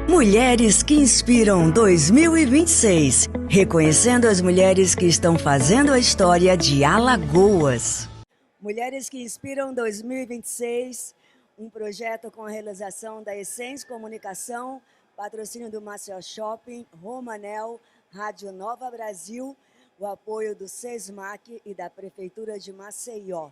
Mulheres que Inspiram 2026, reconhecendo as mulheres que estão fazendo a história de Alagoas. Mulheres que Inspiram 2026, um projeto com a realização da Essence Comunicação, patrocínio do Maceió Shopping, Romanel, Rádio Nova Brasil, o apoio do SESMAC e da Prefeitura de Maceió.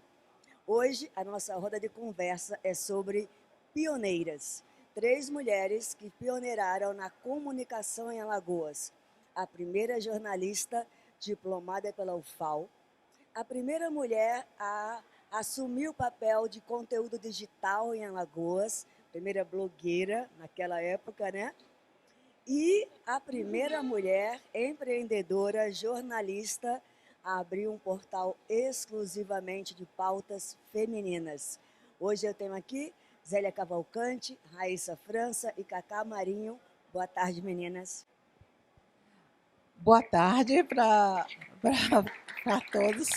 Hoje, a nossa roda de conversa é sobre pioneiras. 3 mulheres que pioneiraram na comunicação em Alagoas. A primeira jornalista diplomada pela UFAL, a primeira mulher a assumir o papel de conteúdo digital em Alagoas, primeira blogueira naquela época, né? E a primeira mulher empreendedora, jornalista, a abrir um portal exclusivamente de pautas femininas. Hoje eu tenho aqui Zélia Cavalcante, Raíssa França e Cacá Marinho. Boa tarde, meninas. Boa tarde para todos.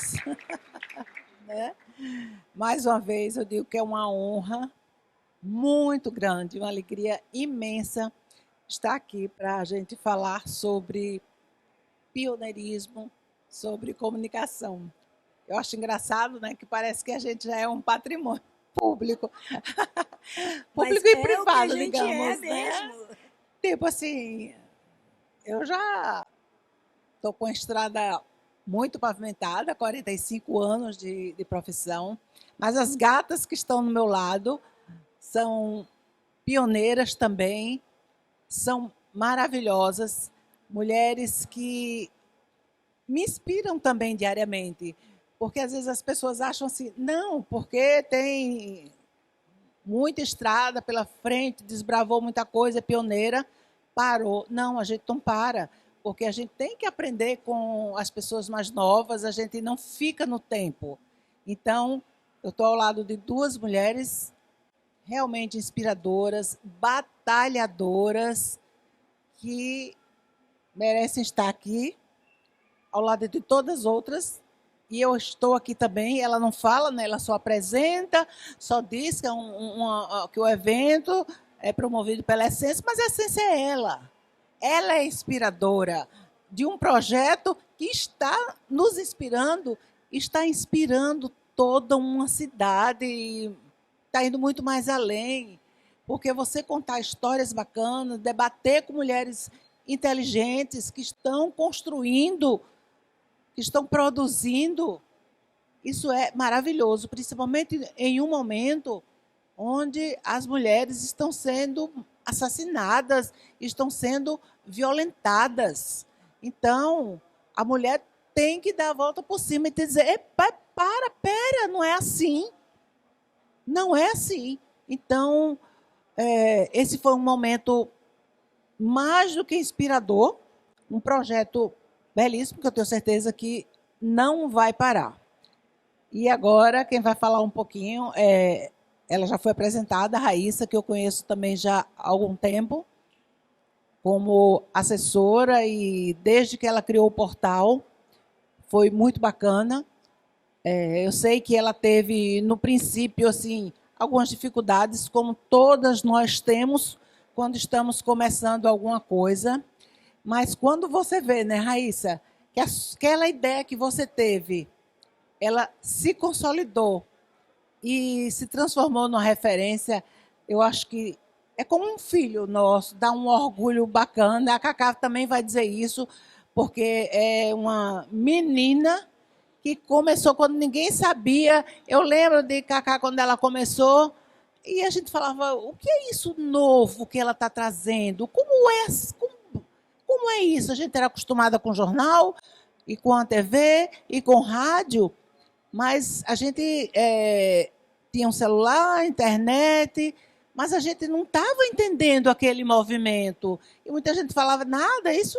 Né? Mais uma vez, eu digo que é uma honra muito grande, uma alegria imensa estar aqui para a gente falar sobre pioneirismo, sobre comunicação. Eu acho engraçado, né, que parece que a gente já é um patrimônio público. Público e privado, digamos, né? Tipo assim, eu já estou com a estrada muito pavimentada, 45 anos de profissão, mas as gatas que estão no meu lado são pioneiras também, são maravilhosas, mulheres que me inspiram também diariamente. Porque às vezes as pessoas acham assim, não, porque tem muita estrada pela frente, desbravou muita coisa, é pioneira, parou. Não, a gente não para, porque a gente tem que aprender com as pessoas mais novas, a gente não fica no tempo. Então, eu estou ao lado de 2 mulheres realmente inspiradoras, batalhadoras, que merecem estar aqui, ao lado de todas as outras. E eu estou aqui também, ela não fala, né? Ela só apresenta, só diz que, que o evento é promovido pela Essence, mas a Essence é ela. Ela é inspiradora de um projeto que está nos inspirando, está inspirando toda uma cidade, está indo muito mais além, porque você contar histórias bacanas, debater com mulheres inteligentes que estão construindo, que estão produzindo, isso é maravilhoso, principalmente em um momento onde as mulheres estão sendo assassinadas, estão sendo violentadas. Então, a mulher tem que dar a volta por cima e dizer, pera, não é assim. Não é assim. Então, esse foi um momento mais do que inspirador, um projeto belíssimo, que eu tenho certeza que não vai parar. E agora, quem vai falar um pouquinho, ela já foi apresentada, a Raíssa, que eu conheço também já há algum tempo, como assessora, e desde que ela criou o portal, foi muito bacana. Eu sei que ela teve, no princípio, assim, algumas dificuldades, como todas nós temos, quando estamos começando alguma coisa. Mas quando você vê, né, Raíssa, que aquela ideia que você teve, ela se consolidou e se transformou numa referência, eu acho que é como um filho nosso, dá um orgulho bacana. A Cacá também vai dizer isso, porque é uma menina que começou quando ninguém sabia. Eu lembro de Cacá quando ela começou, e a gente falava, o que é isso novo que ela está trazendo? Como é isso? A gente era acostumada com jornal, e com a TV, e com rádio, mas a gente tinha um celular, internet, mas a gente não estava entendendo aquele movimento. E muita gente falava, nada, isso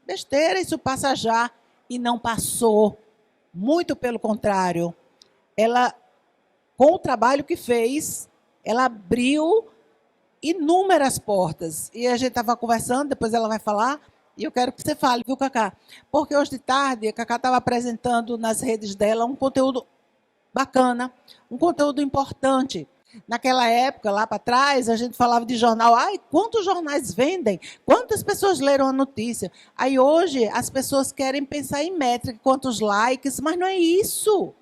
besteira, isso passa já. E não passou. Muito pelo contrário. Ela, com o trabalho que fez, ela abriu inúmeras portas. E a gente estava conversando, depois ela vai falar, e eu quero que você fale, viu, Cacá? Porque hoje de tarde, a Cacá estava apresentando nas redes dela um conteúdo bacana, um conteúdo importante. Naquela época, lá para trás, a gente falava de jornal. Ai, quantos jornais vendem? Quantas pessoas leram a notícia? Aí hoje as pessoas querem pensar em métrica, quantos likes, mas não é isso.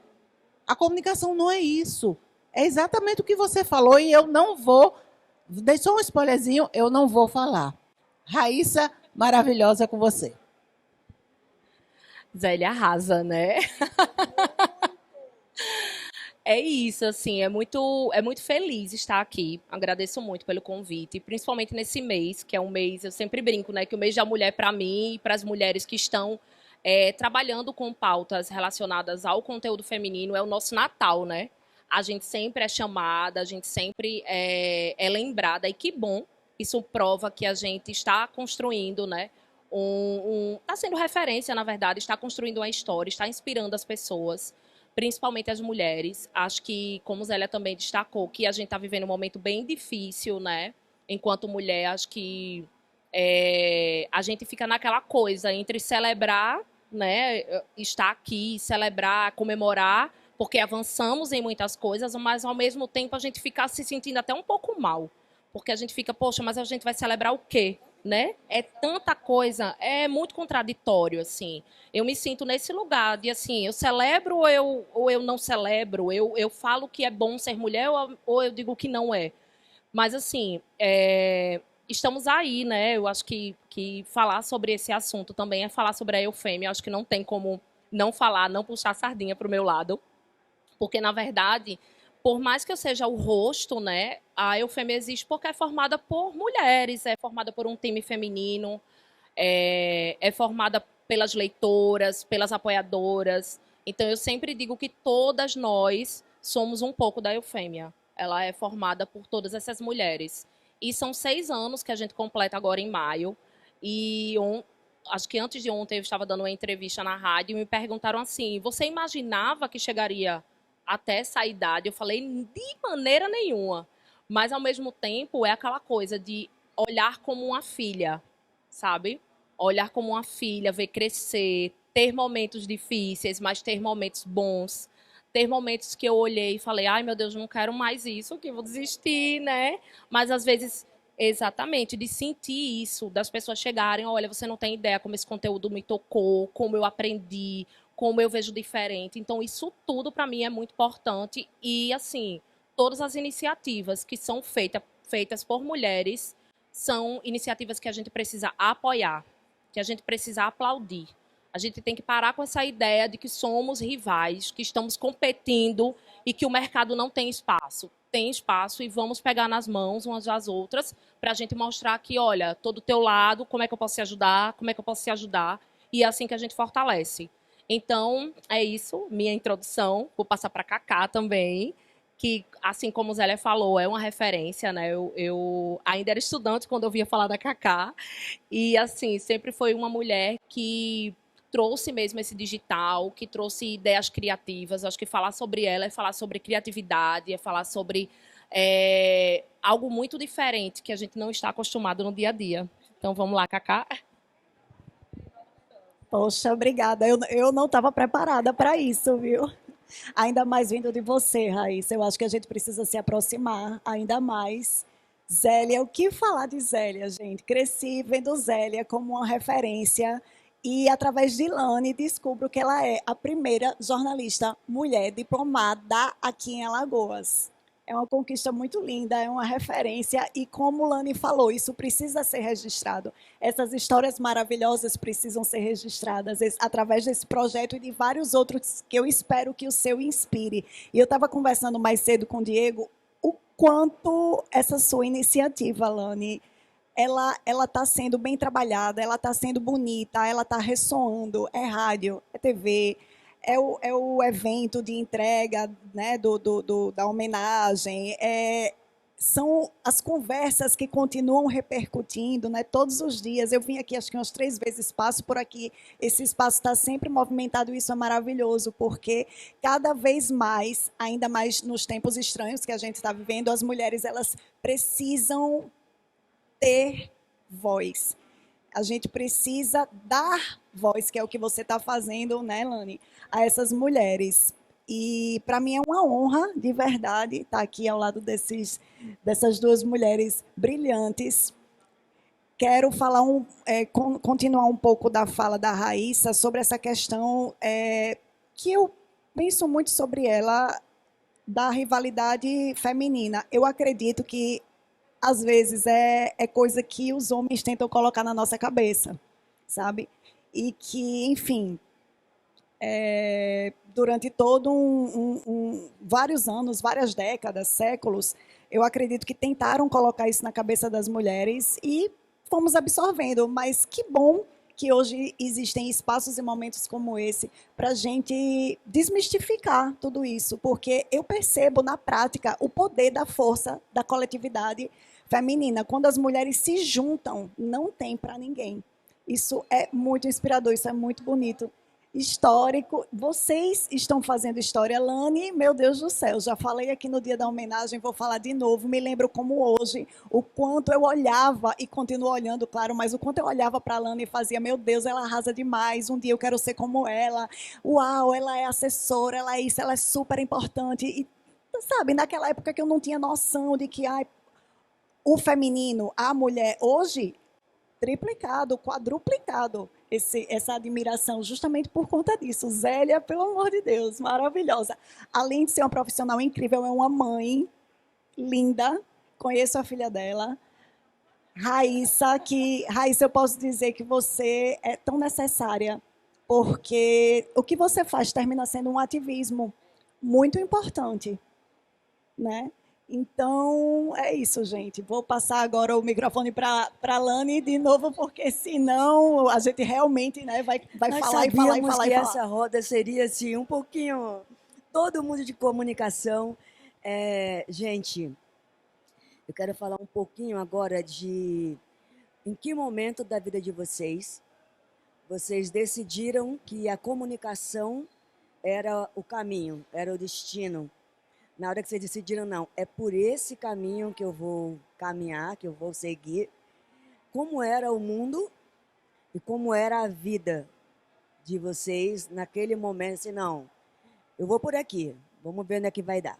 A comunicação não é isso. É exatamente o que você falou e eu não vou. Deixa um spoilerzinho, eu não vou falar. Raíssa, maravilhosa com você. Zélia arrasa, né? É isso, assim, é muito feliz estar aqui. Agradeço muito pelo convite, principalmente nesse mês, que é um mês, eu sempre brinco, né, que o mês da mulher para mim e para as mulheres que estão trabalhando com pautas relacionadas ao conteúdo feminino é o nosso Natal, né? A gente sempre é chamada, a gente sempre é lembrada, e que bom, isso prova que a gente está construindo, né? Está sendo referência, na verdade, está construindo uma história, está inspirando as pessoas, principalmente as mulheres. Acho que, como Zélia também destacou, que a gente está vivendo um momento bem difícil, né? Enquanto mulher, acho que a gente fica naquela coisa entre celebrar, né? Estar aqui, celebrar, comemorar, porque avançamos em muitas coisas, mas ao mesmo tempo a gente fica se sentindo até um pouco mal. Porque a gente fica, poxa, mas a gente vai celebrar o quê? Né? É tanta coisa, é muito contraditório, assim. Eu me sinto nesse lugar de, assim, eu celebro ou eu não celebro, eu falo que é bom ser mulher ou eu digo que não é. Mas, assim, estamos aí, né? Eu acho que falar sobre esse assunto também é falar sobre a eufêmia. Eu acho que não tem como não falar, não puxar a sardinha para o meu lado. Porque, na verdade, por mais que eu seja o rosto, né, a Eufêmia existe porque é formada por mulheres, é formada por um time feminino, é formada pelas leitoras, pelas apoiadoras. Então, eu sempre digo que todas nós somos um pouco da Eufêmia. Ela é formada por todas essas mulheres. E são 6 anos que a gente completa agora em maio. E acho que antes de ontem eu estava dando uma entrevista na rádio e me perguntaram assim: você imaginava que chegaria até essa idade? Eu falei, de maneira nenhuma. Mas, ao mesmo tempo, é aquela coisa de olhar como uma filha, sabe? Olhar como uma filha, ver crescer, ter momentos difíceis, mas ter momentos bons. Ter momentos que eu olhei e falei, ai meu Deus, não quero mais isso, que eu vou desistir, né? Mas às vezes, exatamente, de sentir isso, das pessoas chegarem, olha, você não tem ideia como esse conteúdo me tocou, como eu aprendi, como eu vejo diferente. Então, isso tudo para mim é muito importante. E, assim, todas as iniciativas que são feitas por mulheres são iniciativas que a gente precisa apoiar, que a gente precisa aplaudir. A gente tem que parar com essa ideia de que somos rivais, que estamos competindo e que o mercado não tem espaço. Tem espaço e vamos pegar nas mãos umas das outras para a gente mostrar que, olha, tô do teu lado, como é que eu posso te ajudar, como é que eu posso te ajudar. E é assim que a gente fortalece. Então, é isso, minha introdução. Vou passar para a Cacá também, que, assim como o Zélia falou, é uma referência, né? Eu ainda era estudante quando eu via falar da Cacá. E, assim, sempre foi uma mulher que trouxe mesmo esse digital, que trouxe ideias criativas. Acho que falar sobre ela é falar sobre criatividade, é falar sobre algo muito diferente que a gente não está acostumado no dia a dia. Então, vamos lá, Cacá. Poxa, obrigada. Eu não estava preparada para isso, viu? Ainda mais vindo de você, Raíssa. Eu acho que a gente precisa se aproximar ainda mais. Zélia, o que falar de Zélia, gente? Cresci vendo Zélia como uma referência e, através de Lani, descubro que ela é a primeira jornalista mulher diplomada aqui em Alagoas. É uma conquista muito linda, é uma referência e, como Lani falou, isso precisa ser registrado. Essas histórias maravilhosas precisam ser registradas através desse projeto e de vários outros que eu espero que o seu inspire. E eu estava conversando mais cedo com o Diego, o quanto essa sua iniciativa, Lani, ela está sendo bem trabalhada, ela está sendo bonita, ela está ressoando, é rádio, é TV, é o evento de entrega, né, da homenagem, são as conversas que continuam repercutindo, né, todos os dias. Eu vim aqui, acho que umas 3 vezes, passo por aqui, esse espaço está sempre movimentado, isso é maravilhoso, porque cada vez mais, ainda mais nos tempos estranhos que a gente está vivendo, as mulheres elas precisam ter voz. A gente precisa dar voz, que é o que você está fazendo, né, Lani, a essas mulheres. E para mim é uma honra, de verdade, estar aqui ao lado dessas duas mulheres brilhantes. Quero falar continuar um pouco da fala da Raíssa sobre essa questão que eu penso muito sobre ela, da rivalidade feminina. Eu acredito que, às vezes, é coisa que os homens tentam colocar na nossa cabeça, sabe? E que, enfim, durante vários anos, várias décadas, séculos, eu acredito que tentaram colocar isso na cabeça das mulheres e fomos absorvendo, mas que bom que hoje existem espaços e momentos como esse para a gente desmistificar tudo isso, porque eu percebo na prática o poder da força da coletividade feminina. Quando as mulheres se juntam, não tem para ninguém. Isso é muito inspirador, isso é muito bonito. Histórico, vocês estão fazendo história, Lani, meu Deus do céu, já falei aqui no dia da homenagem, vou falar de novo, me lembro como hoje, o quanto eu olhava, e continuo olhando, claro, mas o quanto eu olhava para a Lani e fazia, meu Deus, ela arrasa demais, um dia eu quero ser como ela, uau, ela é assessora, ela é isso, ela é super importante, e sabe, naquela época que eu não tinha noção de que o feminino, a mulher, hoje, triplicado, quadruplicado essa admiração, justamente por conta disso. Zélia, pelo amor de Deus, maravilhosa. Além de ser uma profissional incrível, é uma mãe linda, conheço a filha dela. Raíssa, eu posso dizer que você é tão necessária, porque o que você faz termina sendo um ativismo muito importante, né? Então, é isso, gente. Vou passar agora o microfone para a Lani de novo, porque senão a gente realmente, né, vai falar e falar e falar. Que essa roda seria assim, um pouquinho... Todo mundo de comunicação. Gente, eu quero falar um pouquinho agora de em que momento da vida de vocês decidiram que a comunicação era o caminho, era o destino. Na hora que vocês decidiram, não, é por esse caminho que eu vou caminhar, que eu vou seguir. Como era o mundo e como era a vida de vocês naquele momento? Assim, não, eu vou por aqui, vamos ver onde é que vai dar.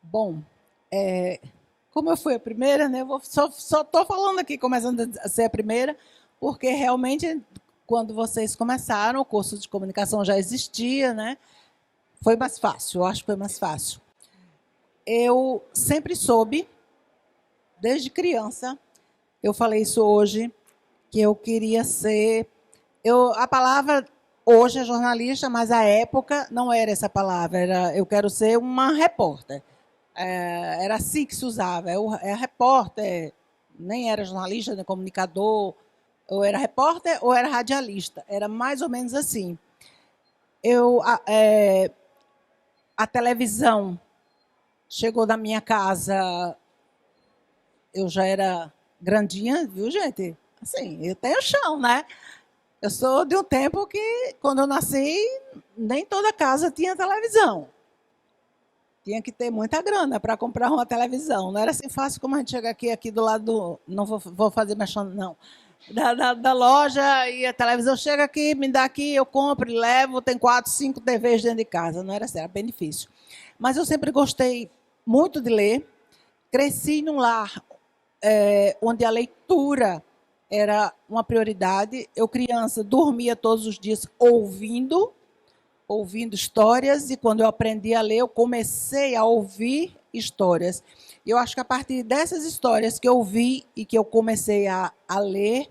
Bom, como eu fui a primeira, né, eu só estou falando aqui, começando a ser a primeira, porque realmente, quando vocês começaram, o curso de comunicação já existia, né? Foi mais fácil, eu acho que foi mais fácil. Eu sempre soube, desde criança, eu falei isso hoje, que eu queria ser... a palavra hoje é jornalista, mas à época não era essa palavra, era eu quero ser uma repórter. Era assim que se usava, repórter, nem era jornalista, nem comunicador, ou era repórter ou era radialista, era mais ou menos assim. A televisão chegou na minha casa, eu já era grandinha, viu, gente? Assim, eu tenho chão, né? Eu sou de um tempo que, quando eu nasci, nem toda casa tinha televisão. Tinha que ter muita grana para comprar uma televisão. Não era assim fácil como a gente chegar aqui do lado do... Não vou fazer mexendo, não. Da loja, e a televisão chega aqui, me dá aqui, eu compro e levo, tem 4, 5 TVs dentro de casa. Não era assim, era bem difícil. Mas eu sempre gostei muito de ler. Cresci num lar onde a leitura era uma prioridade. Eu, criança, dormia todos os dias ouvindo histórias, e quando eu aprendi a ler, eu comecei a ouvir histórias. E eu acho que a partir dessas histórias que eu ouvi e que eu comecei a ler,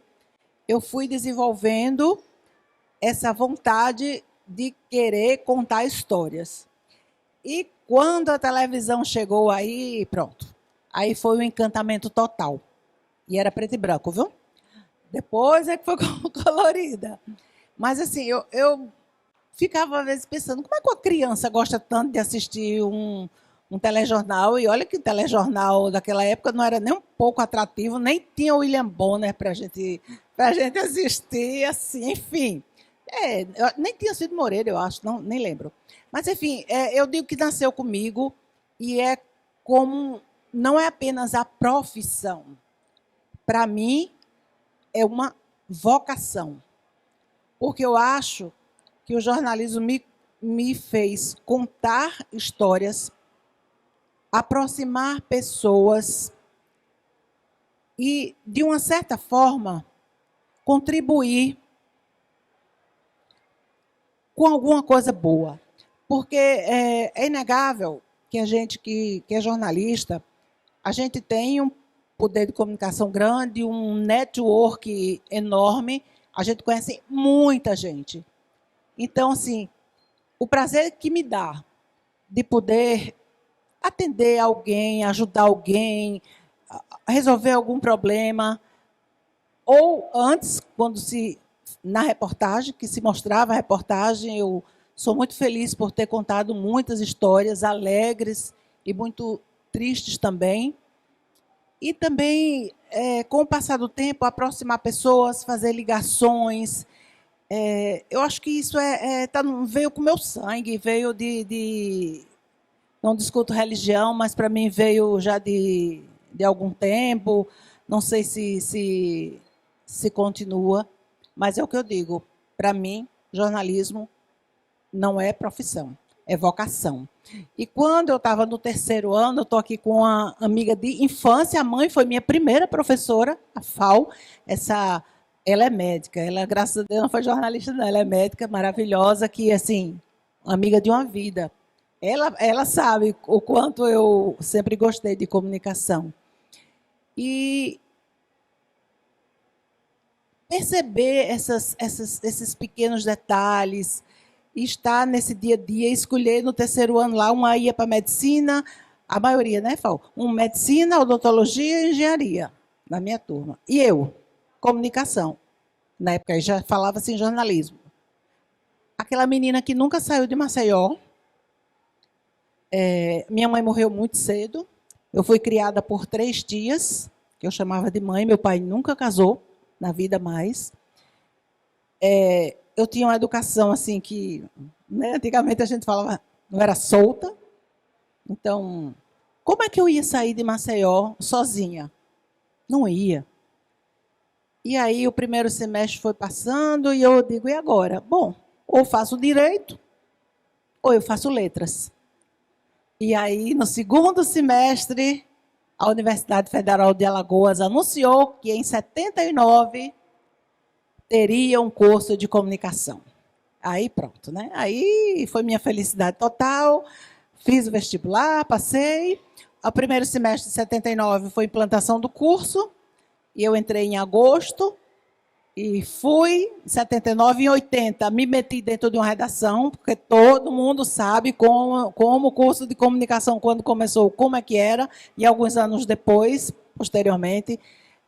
eu fui desenvolvendo essa vontade de querer contar histórias. E quando a televisão chegou aí, pronto. Aí foi um encantamento total. E era preto e branco, viu? Depois é que foi colorida. Mas assim, eu ficava às vezes pensando, como é que uma criança gosta tanto de assistir um telejornal? E olha que o telejornal daquela época não era nem um pouco atrativo, nem tinha o William Bonner para a gente assistir, assim, enfim. Nem tinha Cid Moreira, eu acho, não, nem lembro. Mas, enfim, eu digo que nasceu comigo, e não é apenas a profissão. Para mim, é uma vocação. Porque eu acho que o jornalismo me fez contar histórias, aproximar pessoas e, de uma certa forma, contribuir com alguma coisa boa. Porque é inegável que a gente que é jornalista, a gente tem um poder de comunicação grande, um network enorme, a gente conhece muita gente. Então, assim, o prazer que me dá de poder atender alguém, ajudar alguém, resolver algum problema, ou antes, quando na reportagem, que se mostrava a reportagem, eu sou muito feliz por ter contado muitas histórias alegres e muito tristes também. E também, com o passar do tempo, aproximar pessoas, fazer ligações. Eu acho que isso veio com o meu sangue, veio não discuto religião, mas para mim veio já de algum tempo. Não sei se continua, mas é o que eu digo. Para mim, jornalismo não é profissão, é vocação. E quando eu estava no 3º ano, eu estou aqui com uma amiga de infância, a mãe foi minha primeira professora, a FAO. Ela é médica, ela, graças a Deus, não foi jornalista, não, ela é médica maravilhosa, que, assim, amiga de uma vida. Ela sabe o quanto eu sempre gostei de comunicação. E perceber esses pequenos detalhes, estar nesse dia a dia, escolher no 3º ano lá, uma ia para medicina, a maioria, né, Fal? Medicina, odontologia e engenharia, na minha turma. E eu, comunicação. Na época, já falava assim, jornalismo. Aquela menina que nunca saiu de Maceió. Minha mãe morreu muito cedo. Eu fui criada por 3 tias, que eu chamava de mãe. Meu pai nunca casou na vida mais. Eu tinha uma educação assim que, né, antigamente a gente falava, não era solta. Então, como é que eu ia sair de Maceió sozinha? Não ia. E aí o primeiro semestre foi passando e eu digo, e agora? Bom, ou faço direito, ou eu faço letras. E aí, no 2º semestre, a Universidade Federal de Alagoas anunciou que em 79 teria um curso de comunicação. Aí pronto, né? Aí foi minha felicidade total. Fiz o vestibular, passei. O primeiro semestre de 79 foi implantação do curso. E eu entrei em agosto. E fui, em 79, em 80, me meti dentro de uma redação, porque todo mundo sabe como o curso de comunicação, quando começou, como é que era. E alguns anos depois, posteriormente,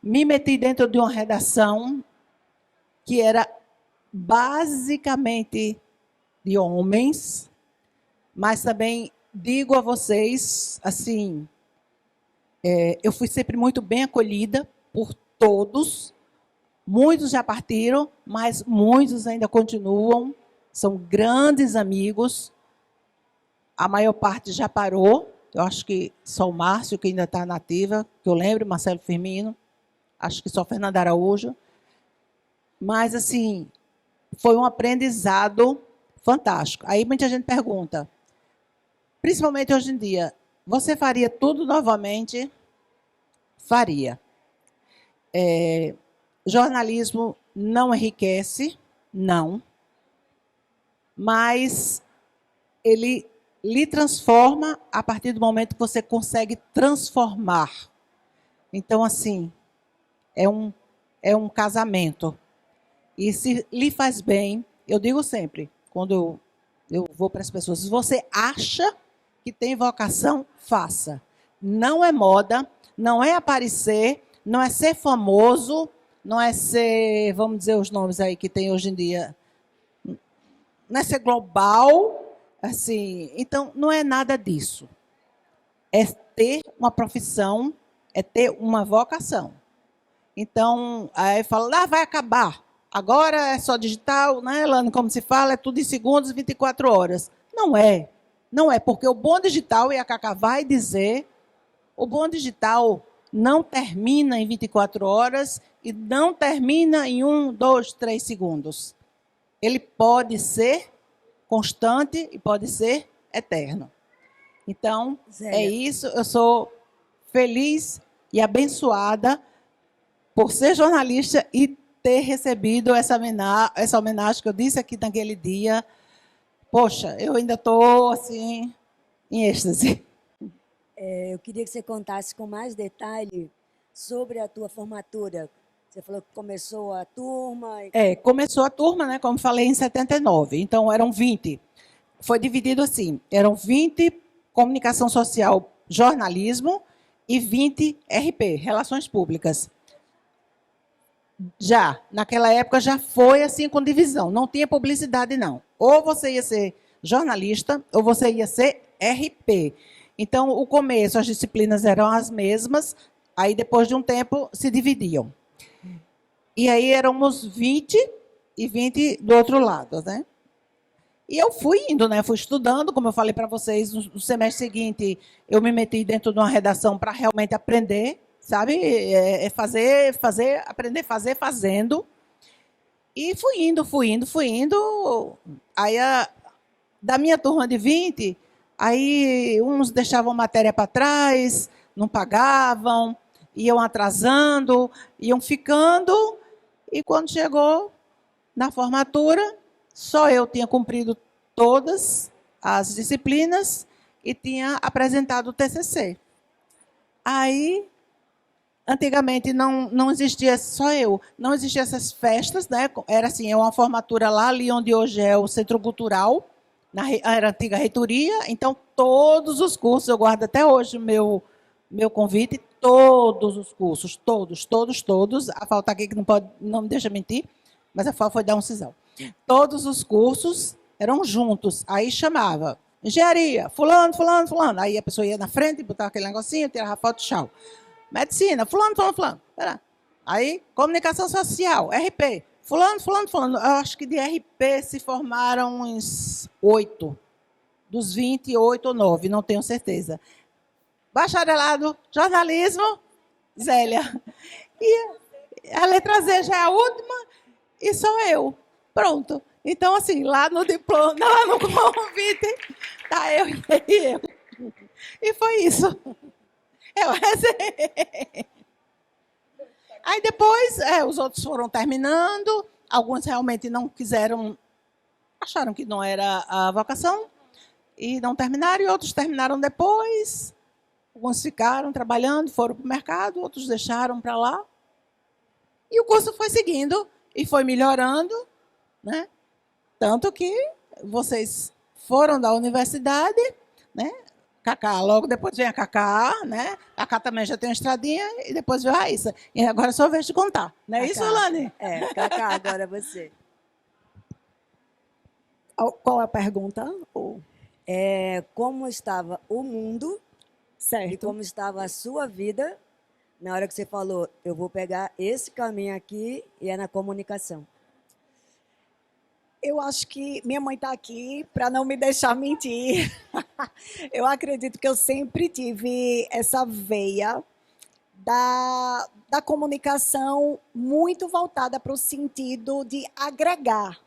me meti dentro de uma redação que era basicamente de homens, mas também digo a vocês, assim, eu fui sempre muito bem acolhida por todos. Muitos já partiram, mas muitos ainda continuam, são grandes amigos. A maior parte já parou, eu acho que só o Márcio, que ainda está na ativa, que eu lembro, Marcelo Firmino, acho que só Fernanda Araújo. Mas, assim, foi um aprendizado fantástico. Aí muita gente pergunta, principalmente hoje em dia, você faria tudo novamente? Faria. Jornalismo não enriquece, não, mas ele lhe transforma a partir do momento que você consegue transformar. Então, assim, é um casamento. E se lhe faz bem, eu digo sempre, quando eu vou para as pessoas, se você acha que tem vocação, faça. Não é moda, não é aparecer, não é ser famoso, não é ser, vamos dizer os nomes aí que tem hoje em dia, não é ser global, assim, então não é nada disso. É ter uma profissão, é ter uma vocação. Então, aí fala, vai acabar. Agora é só digital, né, Elane, como se fala, é tudo em segundos, 24 horas. Não é. Não é, porque o bom digital, e a Cacá vai dizer, o bom digital não termina em 24 horas e não termina em 1, 2, 3 segundos. Ele pode ser constante e pode ser eterno. Então, Zélia. é isso. Eu sou feliz e abençoada por ser jornalista e ter recebido essa homenagem que eu disse aqui naquele dia. Poxa, eu ainda estou assim, em êxtase. Eu queria que você contasse com mais detalhe sobre a tua formatura. Você falou que começou a turma. Começou a turma, né, como falei, em 79. Então, eram 20. Foi dividido assim, eram 20 comunicação social, jornalismo, e 20 RP, relações públicas. Já, naquela época, já foi assim com divisão. Não tinha publicidade, não. Ou você ia ser jornalista, ou você ia ser RP. Então, o começo, as disciplinas eram as mesmas, aí depois de um tempo se dividiam. E aí éramos 20 e 20 do outro lado, né? E eu fui indo, né? Fui estudando, como eu falei para vocês, no semestre seguinte eu me meti dentro de uma redação para realmente aprender, sabe? Aprender a fazer fazendo. E fui indo. Aí, da minha turma de 20, aí uns deixavam matéria para trás, não pagavam, iam atrasando, iam ficando. E quando chegou na formatura, só eu tinha cumprido todas as disciplinas e tinha apresentado o TCC. Aí, antigamente, não existia só eu, não existiam essas festas, né? Era assim, uma formatura lá, ali onde hoje é o Centro Cultural, era a antiga reitoria, então todos os cursos, eu guardo até hoje o meu convite, todos os cursos, todos, a falta aqui que não me deixa mentir, mas a FAO foi dar um sisal. Todos os cursos eram juntos, aí chamava engenharia, fulano. Aí a pessoa ia na frente, botava aquele negocinho, tirava a foto, tchau. Medicina, fulano. Aí, comunicação social, RP, fulano. Eu acho que de RP se formaram uns 8, dos 20, 8 ou 9, não tenho certeza. Bacharelado, jornalismo, Zélia. E a letra Z já é a última, e sou eu. Pronto. Então, assim, lá no diploma, lá no convite, tá eu e eu. E foi isso. Eu recebi. Aí depois, os outros foram terminando, alguns realmente não quiseram, acharam que não era a vocação, e não terminaram, e outros terminaram depois. Alguns ficaram trabalhando, foram para o mercado, outros deixaram para lá. E o curso foi seguindo e foi melhorando, né? Tanto que vocês foram da universidade, né? Cacá, logo depois vem a Cacá, né? A Cacá também já tem uma estradinha, e depois veio a Raíssa. E agora é só vez de contar. Não é Cacá. isso, Lani? Cacá, agora é você. Qual é a pergunta? Como estava o mundo e Certo. como estava a sua vida na hora que você falou, eu vou pegar esse caminho aqui e é na comunicação? Eu acho que minha mãe está aqui para não me deixar mentir. Eu acredito que eu sempre tive essa veia da comunicação muito voltada para o sentido de agregar.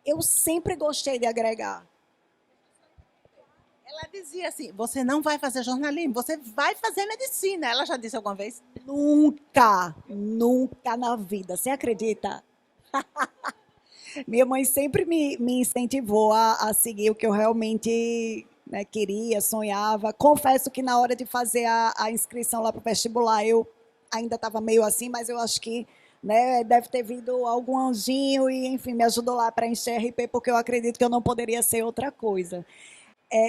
Eu sempre gostei de agregar. Ela dizia assim, você não vai fazer jornalismo, você vai fazer medicina. Ela já disse alguma vez? Nunca na vida. Você acredita? Minha mãe sempre me incentivou a seguir o que eu realmente, né, queria, sonhava. Confesso que na hora de fazer a inscrição lá para o vestibular, eu ainda estava meio assim, mas eu acho que, né, deve ter vindo algum anjinho e, enfim, me ajudou lá para encher RP, porque eu acredito que eu não poderia ser outra coisa.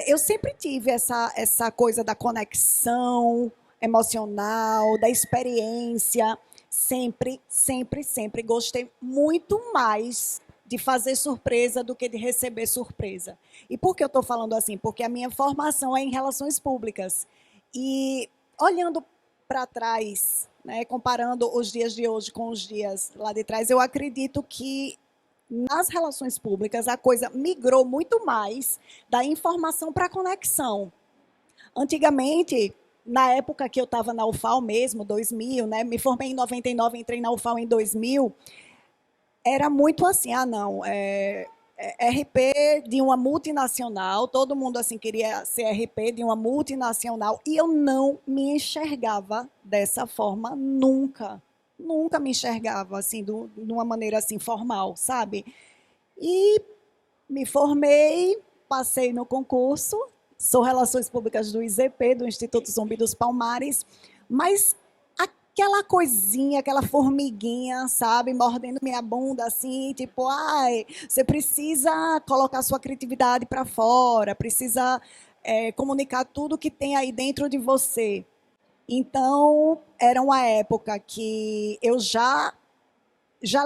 Eu sempre tive essa coisa da conexão emocional, da experiência. Sempre gostei muito mais de fazer surpresa do que de receber surpresa. E por que eu estou falando assim? Porque a minha formação é em relações públicas. E olhando para trás, né, comparando os dias de hoje com os dias lá de trás, eu acredito que nas relações públicas a coisa migrou muito mais da informação para a conexão. Antigamente, na época que eu estava na UFAL mesmo, 2000, né, me formei em 99, entrei na UFAL em 2000, era muito assim, é RP de uma multinacional, todo mundo assim queria ser RP de uma multinacional e eu não me enxergava dessa forma nunca. Nunca me enxergava assim de uma maneira assim formal, sabe? E me formei, passei no concurso, sou Relações Públicas do IZP, do Instituto Zumbi dos Palmares, mas aquela coisinha, aquela formiguinha, sabe, mordendo minha bunda, assim, tipo, ai, você precisa colocar sua criatividade para fora, precisa comunicar tudo que tem aí dentro de você. Então, era uma época que eu já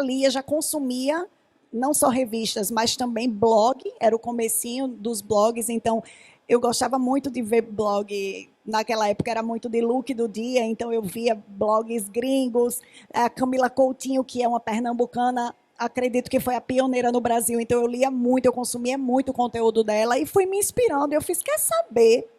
lia, já consumia, não só revistas, mas também blog, era o comecinho dos blogs, então eu gostava muito de ver blog, naquela época era muito de look do dia, então eu via blogs gringos, a Camila Coutinho, que é uma pernambucana, acredito que foi a pioneira no Brasil, então eu lia muito, eu consumia muito o conteúdo dela e fui me inspirando, eu fiz, quer saber,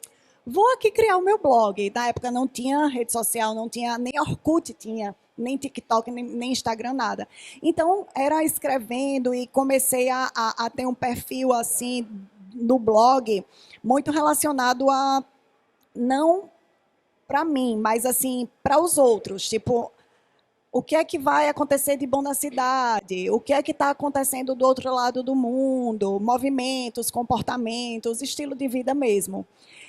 vou aqui criar o meu blog. Na época não tinha rede social, não tinha, nem Orkut tinha, nem TikTok, nem Instagram, nada. Então, era escrevendo e comecei a ter um perfil assim no blog muito relacionado a, não para mim, mas assim, para os outros. Tipo, o que é que vai acontecer de bom na cidade? O que é que está acontecendo do outro lado do mundo? Movimentos, comportamentos, estilo de vida mesmo.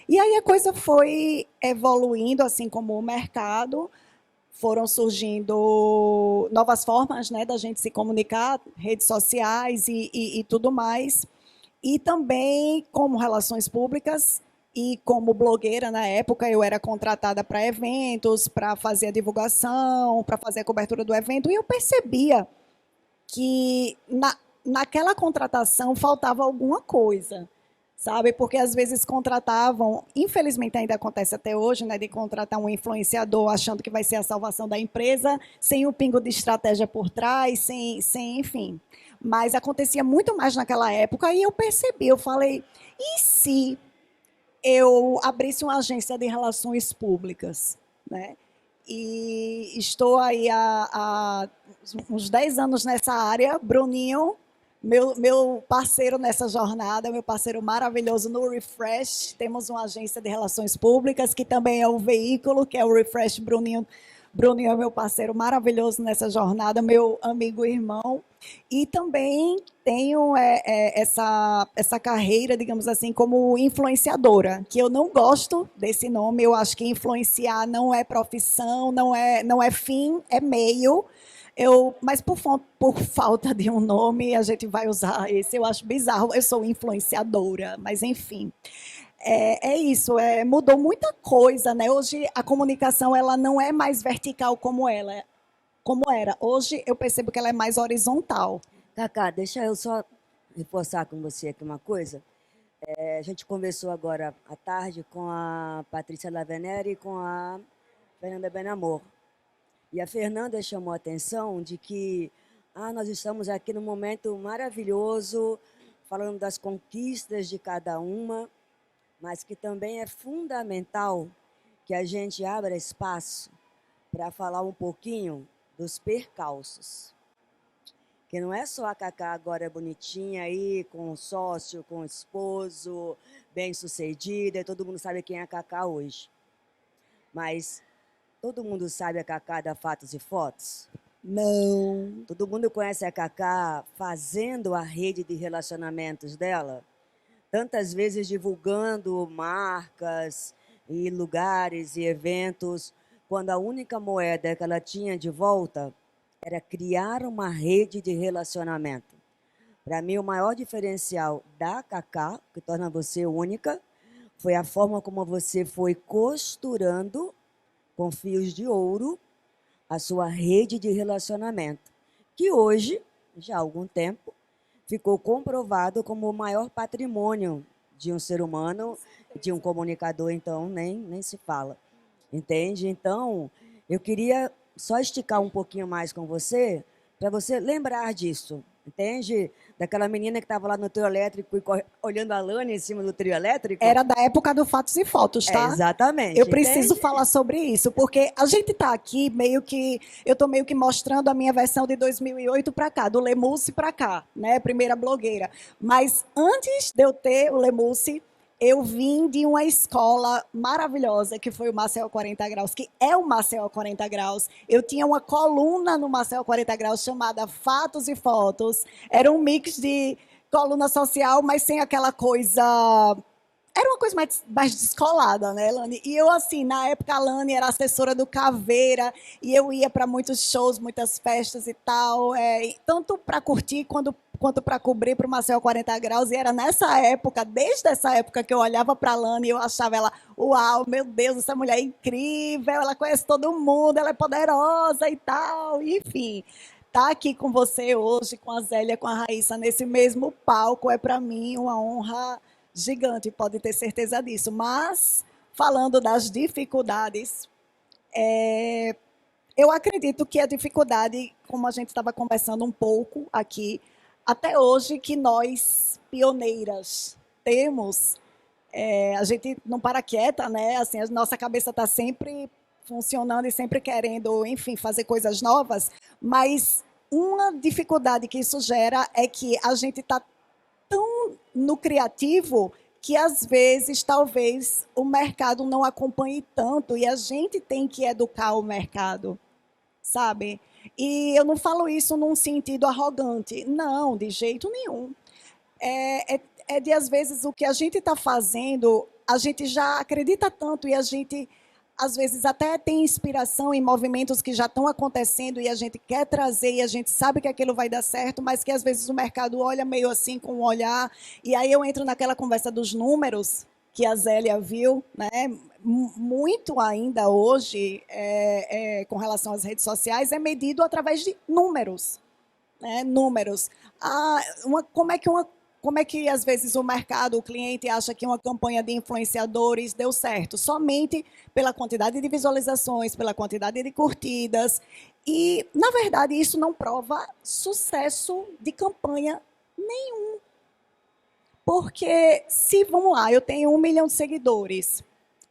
E aí a coisa foi evoluindo, assim como o mercado, foram surgindo novas formas, né, da gente se comunicar, redes sociais e tudo mais. E também como relações públicas e como blogueira na época, eu era contratada para eventos, para fazer a divulgação, para fazer a cobertura do evento, e eu percebia que naquela contratação faltava alguma coisa, sabe? Porque às vezes contratavam, infelizmente ainda acontece até hoje, né, de contratar um influenciador achando que vai ser a salvação da empresa, sem um pingo de estratégia por trás, sem enfim. Mas acontecia muito mais naquela época e eu percebi, eu falei, e se eu abrisse uma agência de relações públicas, né? E estou aí há uns 10 anos nessa área. Bruninho, meu parceiro nessa jornada, meu parceiro maravilhoso no Refresh. Temos uma agência de relações públicas, que também é o veículo, que é o Refresh. Bruninho é meu parceiro maravilhoso nessa jornada, meu amigo e irmão. E também tenho essa carreira, digamos assim, como influenciadora, que eu não gosto desse nome, eu acho que influenciar não é profissão, não é fim, é meio. Mas por falta de um nome, a gente vai usar esse, eu acho bizarro, eu sou influenciadora, mas enfim. É isso, mudou muita coisa, né? Hoje a comunicação ela não é mais vertical como era. Hoje eu percebo que ela é mais horizontal. Cacá, deixa eu só reforçar com você aqui uma coisa. A gente conversou agora à tarde com a Patrícia Lavenere e com a Fernanda Benamor. E a Fernanda chamou a atenção de que nós estamos aqui num momento maravilhoso, falando das conquistas de cada uma, mas que também é fundamental que a gente abra espaço para falar um pouquinho dos percalços. Que não é só a Cacá agora bonitinha aí, com o sócio, com o esposo, bem-sucedida, todo mundo sabe quem é a Cacá hoje. Mas todo mundo sabe a Cacá da Fatos e Fotos? Não. Todo mundo conhece a Cacá fazendo a rede de relacionamentos dela? Tantas vezes divulgando marcas e lugares e eventos, quando a única moeda que ela tinha de volta era criar uma rede de relacionamento. Para mim, o maior diferencial da Cacá, que torna você única, foi a forma como você foi costurando com fios de ouro a sua rede de relacionamento, que hoje, já há algum tempo, ficou comprovado como o maior patrimônio de um ser humano, de um comunicador, então, nem se fala. Entende? Então, eu queria só esticar um pouquinho mais com você, para você lembrar disso. entende? Daquela menina que estava lá no trio elétrico e olhando a Lani em cima do trio elétrico. Era da época do Fatos e Fotos, tá? Exatamente. Eu preciso entende? falar sobre isso, porque a gente está aqui eu estou meio que mostrando a minha versão de 2008 para cá, do Lemúcio para cá, né? Primeira blogueira. Mas antes de eu ter o Lemúcio, eu vim de uma escola maravilhosa, que foi o Maceió 40 Graus, que é o Maceió 40 Graus. Eu tinha uma coluna no Maceió 40 Graus chamada Fatos e Fotos. Era um mix de coluna social, mas sem aquela coisa... Era uma coisa mais descolada, né, Lani? E eu, assim, na época, a Lani era assessora do Caveira, e eu ia para muitos shows, muitas festas e tal, tanto para curtir quanto para cobrir para o Maceió 40 Graus. E era nessa época, desde essa época, que eu olhava para a Lani e eu achava ela, uau, meu Deus, essa mulher é incrível, ela conhece todo mundo, ela é poderosa e tal, enfim. Estar aqui com você hoje, com a Zélia, com a Raíssa, nesse mesmo palco, é para mim uma honra gigante, pode ter certeza disso. Mas, falando das dificuldades, eu acredito que a dificuldade, como a gente estava conversando um pouco aqui, até hoje, que nós, pioneiras, temos, a gente não para quieta, né? Assim, a nossa cabeça está sempre funcionando e sempre querendo, enfim, fazer coisas novas, mas uma dificuldade que isso gera é que a gente está tão no criativo que, às vezes, talvez, o mercado não acompanhe tanto e a gente tem que educar o mercado, sabe? E eu não falo isso num sentido arrogante, não, de jeito nenhum. É de, às vezes, o que a gente está fazendo, a gente já acredita tanto e a gente, às vezes, até tem inspiração em movimentos que já estão acontecendo e a gente quer trazer e a gente sabe que aquilo vai dar certo, mas que, às vezes, o mercado olha meio assim, com um olhar. E aí eu entro naquela conversa dos números, que a Zélia viu, né? Muito ainda hoje, com relação às redes sociais, é medido através de números. Né? Números. Como é que, às vezes, o mercado, o cliente acha que uma campanha de influenciadores deu certo? Somente pela quantidade de visualizações, pela quantidade de curtidas. E, na verdade, isso não prova sucesso de campanha nenhum. Porque, se, vamos lá, eu tenho 1 milhão de seguidores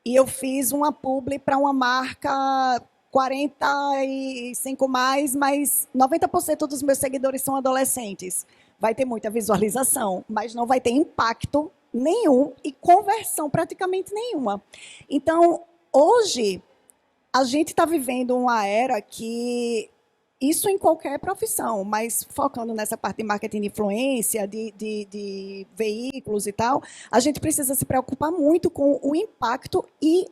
e eu fiz uma publi para uma marca 45 mais, mas 90% dos meus seguidores são adolescentes. Vai ter muita visualização, mas não vai ter impacto nenhum e conversão praticamente nenhuma. Então, hoje, a gente está vivendo uma era que, isso em qualquer profissão, mas focando nessa parte de marketing de influência, de veículos e tal, a gente precisa se preocupar muito com o impacto e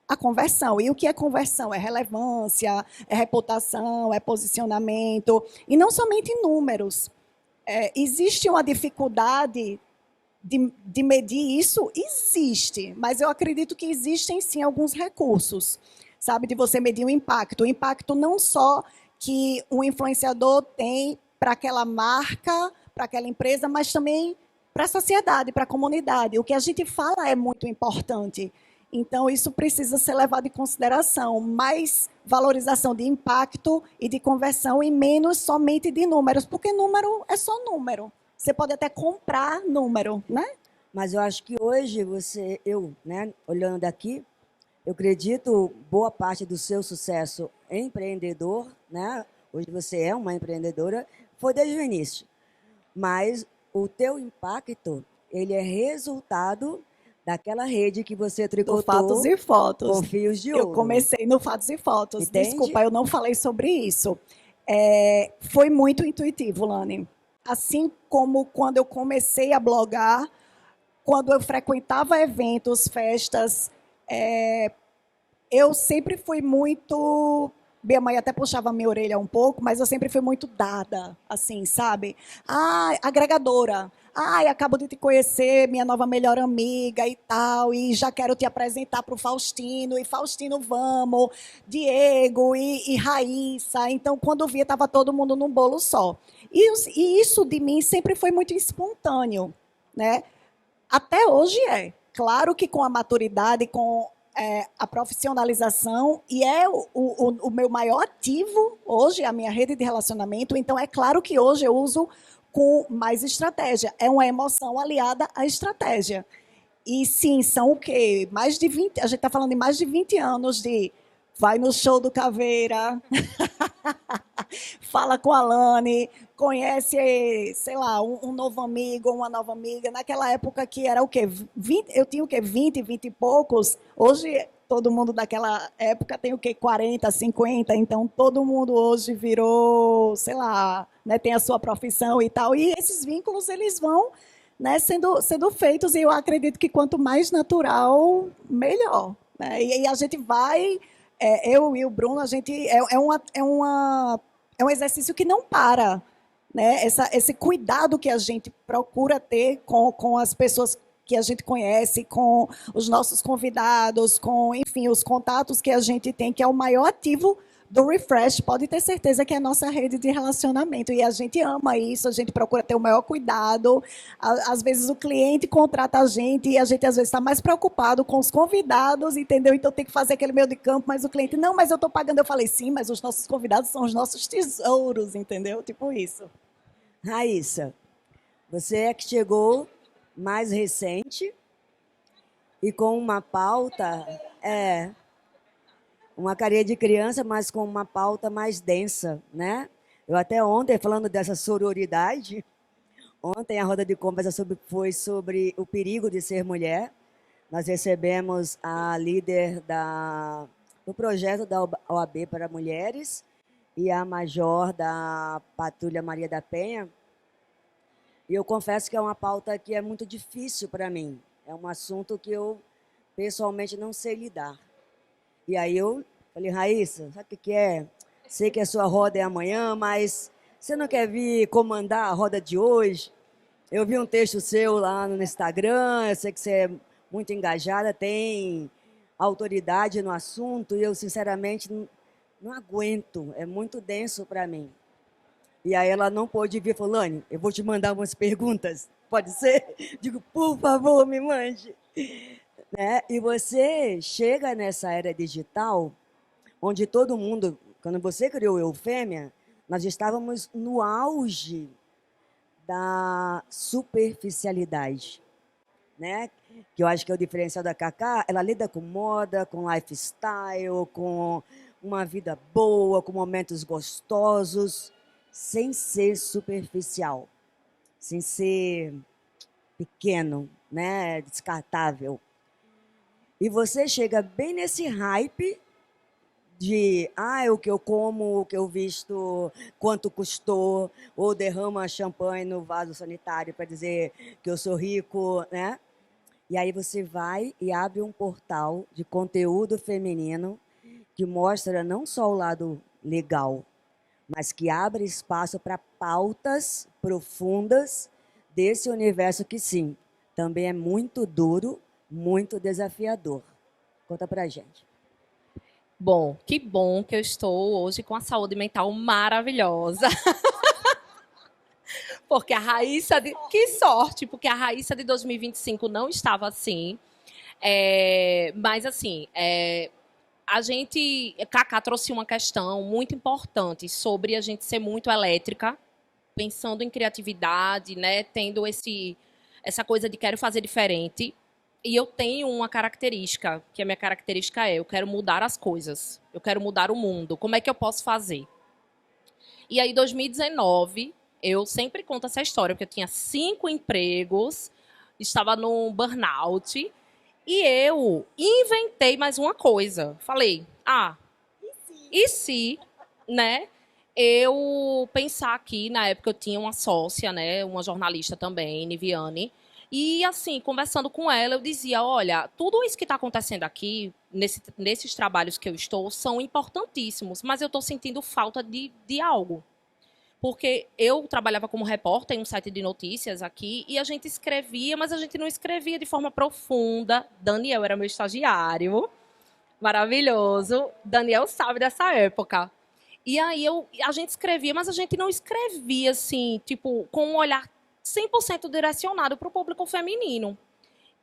a conversão. E o que é conversão? É relevância, é reputação, é posicionamento, e não somente números. Existe uma dificuldade de medir isso? Existe, mas eu acredito que existem sim alguns recursos, sabe, de você medir o impacto. O impacto não só que um influenciador tem para aquela marca, para aquela empresa, mas também para a sociedade, para a comunidade. O que a gente fala é muito importante. Então, isso precisa ser levado em consideração. Mais valorização de impacto e de conversão e menos somente de números, porque número é só número. Você pode até comprar número, né? Mas eu acho que hoje né, olhando aqui, eu acredito boa parte do seu sucesso empreendedor, né? Hoje você é uma empreendedora, foi desde o início. Mas o teu impacto, ele é resultado daquela rede que você tricotou. Do Fatos e Fotos. Com fios de ouro. Eu comecei no Fatos e Fotos. Entende? Desculpa, eu não falei sobre isso. Foi muito intuitivo, Lani. Assim como quando eu comecei a blogar, quando eu frequentava eventos, festas, eu sempre fui muito... Minha mãe até puxava a minha orelha um pouco, mas eu sempre fui muito dada, assim, sabe? Agregadora. Acabo de te conhecer, minha nova melhor amiga e tal, e já quero te apresentar para o Faustino, e Faustino, vamos, Diego e Raíssa. Então, quando via, estava todo mundo num bolo só. E isso de mim sempre foi muito espontâneo, né? Até hoje é. Claro que com a maturidade, com a profissionalização e é o meu maior ativo hoje, a minha rede de relacionamento. Então, é claro que hoje eu uso com mais estratégia. É uma emoção aliada à estratégia. E sim, são o quê? Mais de 20, a gente está falando de mais de 20 anos de vai no show do Caveira, fala com a Lani, conhece, sei lá, um novo amigo, uma nova amiga. Naquela época que era o quê? 20, eu tinha o quê? 20 e poucos. Hoje, todo mundo daquela época tem o quê? 40, 50. Então, todo mundo hoje virou, sei lá, né, tem a sua profissão e tal. E esses vínculos, eles vão, né, sendo feitos. E eu acredito que quanto mais natural, melhor. Né? E a gente vai... eu e o Bruno, a gente é um exercício que não para, né? Esse cuidado que a gente procura ter com as pessoas que a gente conhece, com os nossos convidados, com, enfim, os contatos que a gente tem, que é o maior ativo do Refresh, pode ter certeza que é a nossa rede de relacionamento. E a gente ama isso, a gente procura ter o maior cuidado. Às vezes o cliente contrata a gente e a gente às vezes está mais preocupado com os convidados, entendeu? Então tem que fazer aquele meio de campo, mas o cliente, não, mas eu estou pagando. Eu falei, sim, mas os nossos convidados são os nossos tesouros, entendeu? Tipo isso. Raíssa, você é que chegou mais recente e com uma pauta... uma carinha de criança, mas com uma pauta mais densa, né? Eu até ontem, falando dessa sororidade, ontem a roda de conversa foi sobre o perigo de ser mulher. Nós recebemos a líder do projeto da OAB para mulheres e a major da Patrulha Maria da Penha. E eu confesso que é uma pauta que é muito difícil para mim. É um assunto que eu, pessoalmente, não sei lidar. E aí eu falei, Raíssa, sabe o que é? Sei que a sua roda é amanhã, mas você não quer vir comandar a roda de hoje? Eu vi um texto seu lá no Instagram, eu sei que você é muito engajada, tem autoridade no assunto, e eu, sinceramente, não aguento, é muito denso para mim. E aí ela não pôde vir, falou, Lani, eu vou te mandar umas perguntas, pode ser? Digo, por favor, me mande. Né? E você chega nessa era digital, onde todo mundo, quando você criou o Eufêmia, nós estávamos no auge da superficialidade, né? Que eu acho que é o diferencial da Cacá, ela lida com moda, com lifestyle, com uma vida boa, com momentos gostosos, sem ser superficial, sem ser pequeno, né? Descartável. E você chega bem nesse hype de, o que eu como, o que eu visto, quanto custou, ou derrama champanhe no vaso sanitário para dizer que eu sou rico, né? E aí você vai e abre um portal de conteúdo feminino que mostra não só o lado legal, mas que abre espaço para pautas profundas desse universo que, sim, também é muito duro, muito desafiador. Conta pra gente. Bom que eu estou hoje com a saúde mental maravilhosa. Porque a Raíssa... Que sorte, porque a Raíssa de 2025 não estava assim. Mas, assim, a gente... Cacá trouxe uma questão muito importante sobre a gente ser muito elétrica, pensando em criatividade, né? Tendo essa coisa de quero fazer diferente. E eu tenho uma característica, que a minha característica eu quero mudar as coisas. Eu quero mudar o mundo. Como é que eu posso fazer? E aí, em 2019, eu sempre conto essa história, porque eu tinha 5 empregos, estava num burnout, e eu inventei mais uma coisa. Falei, e se, né? Eu pensar aqui, na época eu tinha uma sócia, né? Uma jornalista também, Niviane, e, assim, conversando com ela, eu dizia, olha, tudo isso que está acontecendo aqui, nesses trabalhos que eu estou, são importantíssimos, mas eu estou sentindo falta de algo. Porque eu trabalhava como repórter em um site de notícias aqui, e a gente escrevia, mas a gente não escrevia de forma profunda. Daniel era meu estagiário, maravilhoso. Daniel sabe dessa época. E aí a gente escrevia, mas a gente não escrevia, assim, tipo, com um olhar 100% direcionado para o público feminino.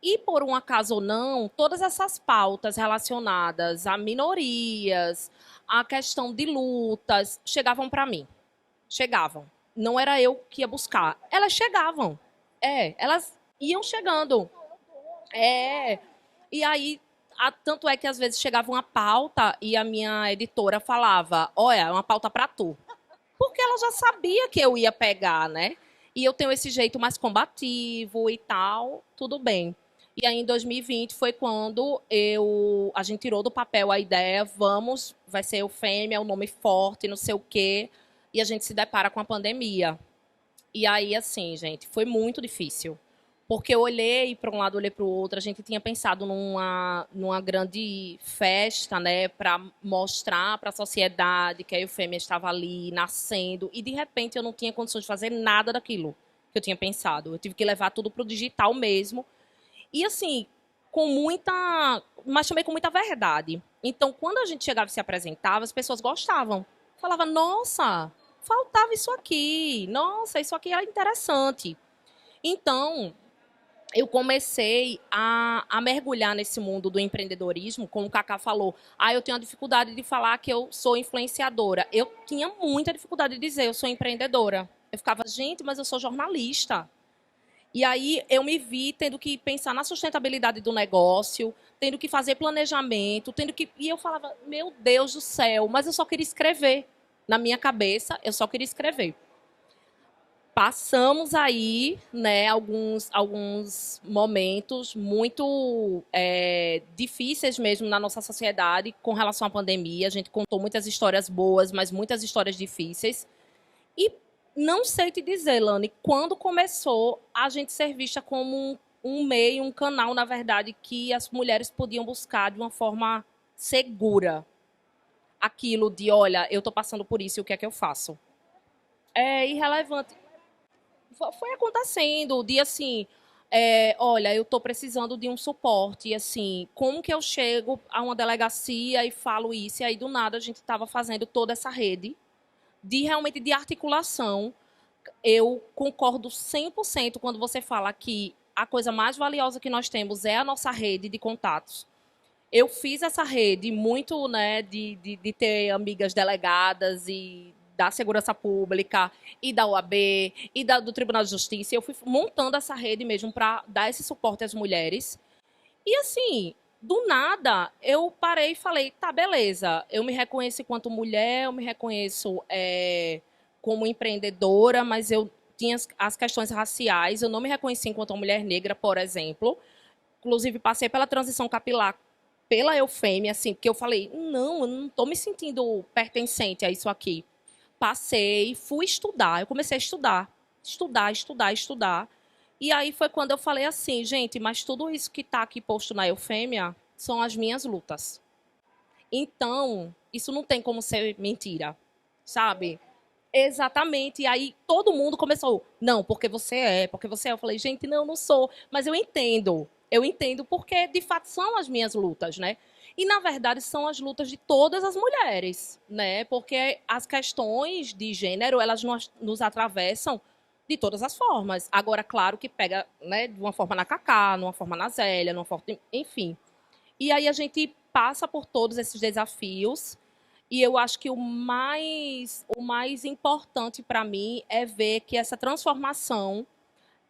E, por um acaso ou não, todas essas pautas relacionadas a minorias, a questão de lutas, chegavam para mim. Chegavam. Não era eu que ia buscar. Elas chegavam. Elas iam chegando. E aí, tanto é que às vezes chegava uma pauta e a minha editora falava, olha, é uma pauta para tu. Porque ela já sabia que eu ia pegar, né? E eu tenho esse jeito mais combativo e tal, tudo bem. E aí, em 2020, foi quando a gente tirou do papel a ideia, vai ser Eufêmia, o nome forte, não sei o quê, e a gente se depara com a pandemia. E aí, assim, gente, foi muito difícil. Porque eu olhei para um lado, olhei para o outro, a gente tinha pensado numa grande festa, né, para mostrar para a sociedade que a Eufêmia estava ali, nascendo, e de repente eu não tinha condições de fazer nada daquilo que eu tinha pensado. Eu tive que levar tudo para o digital mesmo. E assim, mas também com muita verdade. Então, quando a gente chegava e se apresentava, as pessoas gostavam. Falavam, nossa, faltava isso aqui. Nossa, isso aqui era interessante. Então, eu comecei a mergulhar nesse mundo do empreendedorismo, como o Cacá falou. Eu tenho a dificuldade de falar que eu sou influenciadora. Eu tinha muita dificuldade de dizer eu sou empreendedora. Eu ficava, gente, mas eu sou jornalista. E aí eu me vi tendo que pensar na sustentabilidade do negócio, tendo que fazer planejamento, e eu falava, meu Deus do céu, mas eu só queria escrever. Na minha cabeça, eu só queria escrever. Passamos aí, né, alguns momentos muito difíceis mesmo na nossa sociedade com relação à pandemia. A gente contou muitas histórias boas, mas muitas histórias difíceis. E não sei te dizer, Lani, quando começou a gente ser vista como um meio, um canal, na verdade, que as mulheres podiam buscar de uma forma segura aquilo de, olha, eu estou passando por isso e o que é que eu faço? É irrelevante. Foi acontecendo, de assim, olha, eu estou precisando de um suporte, e assim, como que eu chego a uma delegacia e falo isso? E aí, do nada, a gente estava fazendo toda essa rede realmente de articulação. Eu concordo 100% quando você fala que a coisa mais valiosa que nós temos é a nossa rede de contatos. Eu fiz essa rede muito, né, de ter amigas delegadas e da Segurança Pública e da OAB e do Tribunal de Justiça. Eu fui montando essa rede mesmo para dar esse suporte às mulheres. E assim, do nada, eu parei e falei, tá, beleza, eu me reconheço enquanto mulher, eu me reconheço como empreendedora, mas eu tinha as questões raciais, eu não me reconheci enquanto uma mulher negra, por exemplo. Inclusive, passei pela transição capilar pela Eufêmia, assim, porque eu falei, não, eu não estou me sentindo pertencente a isso aqui. Passei, fui estudar, eu comecei a estudar. E aí foi quando eu falei assim, gente, mas tudo isso que está aqui posto na Eufêmia são as minhas lutas. Então, isso não tem como ser mentira, sabe? Exatamente. E aí todo mundo começou, não, porque você é. Eu falei, gente, não, não sou. Mas eu entendo porque, de fato, são as minhas lutas, né? E, na verdade, são as lutas de todas as mulheres, né? Porque as questões de gênero, elas nos atravessam de todas as formas. Agora, claro que pega, né, de uma forma na Cacá, numa forma na Zélia, numa forma, enfim. E aí a gente passa por todos esses desafios. E eu acho que o mais importante para mim é ver que essa transformação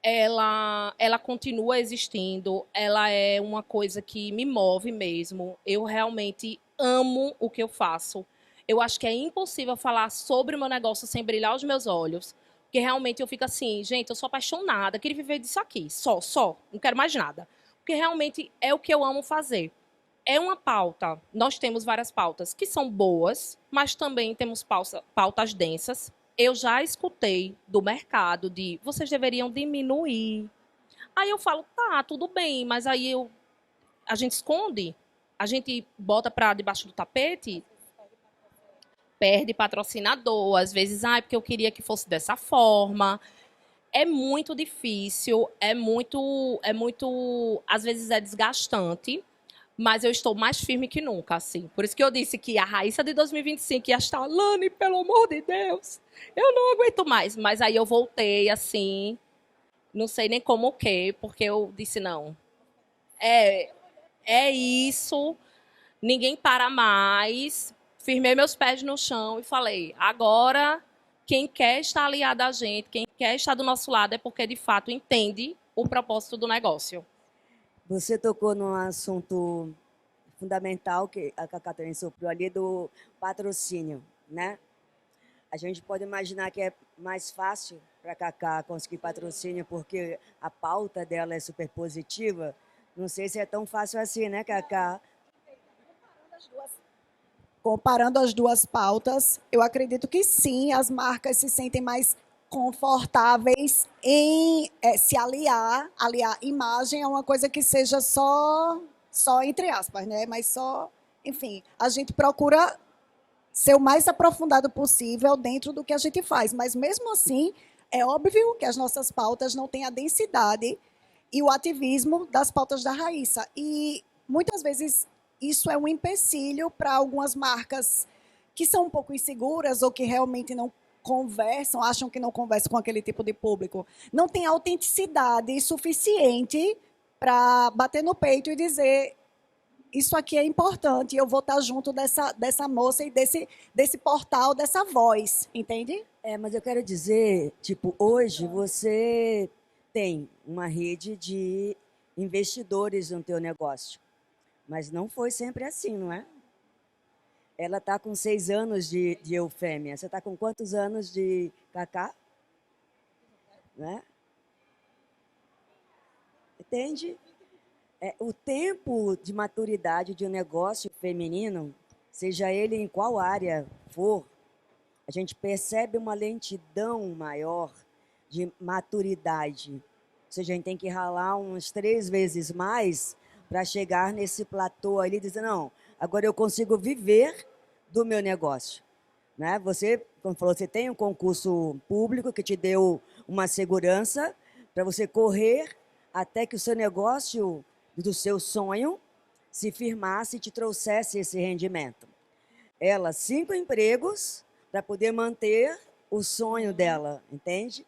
ela continua existindo, ela é uma coisa que me move mesmo. Eu realmente amo o que eu faço. Eu acho que é impossível falar sobre o meu negócio sem brilhar os meus olhos, porque realmente eu fico assim, gente, eu sou apaixonada, queria viver disso aqui, só, não quero mais nada. Porque realmente é o que eu amo fazer. É uma pauta, nós temos várias pautas que são boas, mas também temos pautas densas. Eu já escutei do mercado de vocês deveriam diminuir. Aí eu falo, tá, tudo bem, mas aí a gente esconde, a gente bota para debaixo do tapete, perde patrocinador, às vezes, porque eu queria que fosse dessa forma. É muito difícil, às vezes é desgastante, mas eu estou mais firme que nunca, assim. Por isso que eu disse que a Raíssa de 2025 ia estar, Lani, pelo amor de Deus, eu não aguento mais. Mas aí eu voltei, assim, não sei nem como o quê, porque eu disse não. É isso, ninguém para mais. Firmei meus pés no chão e falei: agora, quem quer estar aliado a gente, quem quer estar do nosso lado, é porque de fato entende o propósito do negócio. Você tocou num assunto fundamental que a Cacá também soprou ali do patrocínio, né? A gente pode imaginar que é mais fácil para a Cacá conseguir patrocínio porque a pauta dela é super positiva. Não sei se é tão fácil assim, né, Cacá? Comparando as duas pautas, eu acredito que sim, as marcas se sentem mais confortáveis em se aliar imagem a uma coisa que seja só entre aspas, né? Mas só, enfim, a gente procura ser o mais aprofundado possível dentro do que a gente faz, mas mesmo assim, é óbvio que as nossas pautas não têm a densidade e o ativismo das pautas da Raíssa. E muitas vezes isso é um empecilho para algumas marcas que são um pouco inseguras ou que realmente não conversam, acham que não conversam com aquele tipo de público. Não tem autenticidade suficiente para bater no peito e dizer: isso aqui é importante, eu vou estar junto dessa moça e desse portal, dessa voz, entende? Mas eu quero dizer, tipo, hoje você tem uma rede de investidores no teu negócio, mas não foi sempre assim, não é? Ela está com 6 anos de Eufêmia. Você está com quantos anos de Cacá? Né? Entende? O tempo de maturidade de um negócio feminino, seja ele em qual área for, a gente percebe uma lentidão maior de maturidade. Ou seja, a gente tem que ralar uns 3 vezes mais para chegar nesse platô ali e dizer: não, agora eu consigo viver do meu negócio. Né? Você, como falou, você tem um concurso público que te deu uma segurança para você correr até que o seu negócio do seu sonho se firmasse e te trouxesse esse rendimento. Ela, 5 empregos para poder manter o sonho dela, entende?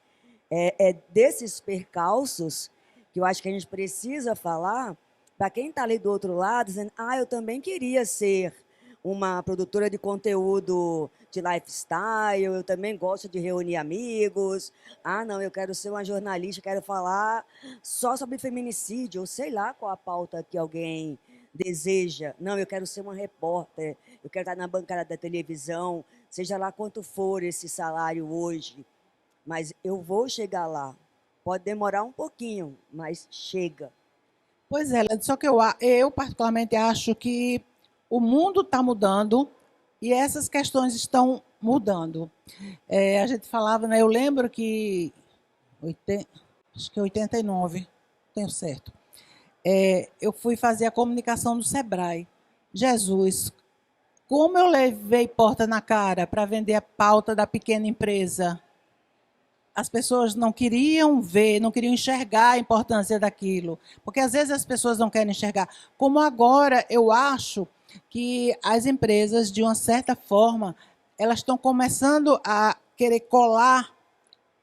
É desses percalços que eu acho que a gente precisa falar para quem está ali do outro lado, dizendo: eu também queria ser uma produtora de conteúdo de lifestyle, eu também gosto de reunir amigos. Não, eu quero ser uma jornalista, quero falar só sobre feminicídio, ou sei lá qual a pauta que alguém deseja. Não, eu quero ser uma repórter, eu quero estar na bancada da televisão, seja lá quanto for esse salário hoje. Mas eu vou chegar lá. Pode demorar um pouquinho, mas chega. Pois é, só que eu particularmente acho que o mundo está mudando e essas questões estão mudando. A gente falava, né? Eu lembro que acho que 89, tenho certo. Eu fui fazer a comunicação do Sebrae. Jesus, como eu levei porta na cara para vender a pauta da pequena empresa. As pessoas não queriam ver, não queriam enxergar a importância daquilo. Porque às vezes as pessoas não querem enxergar. Como agora, eu acho que as empresas, de uma certa forma, elas estão começando a querer colar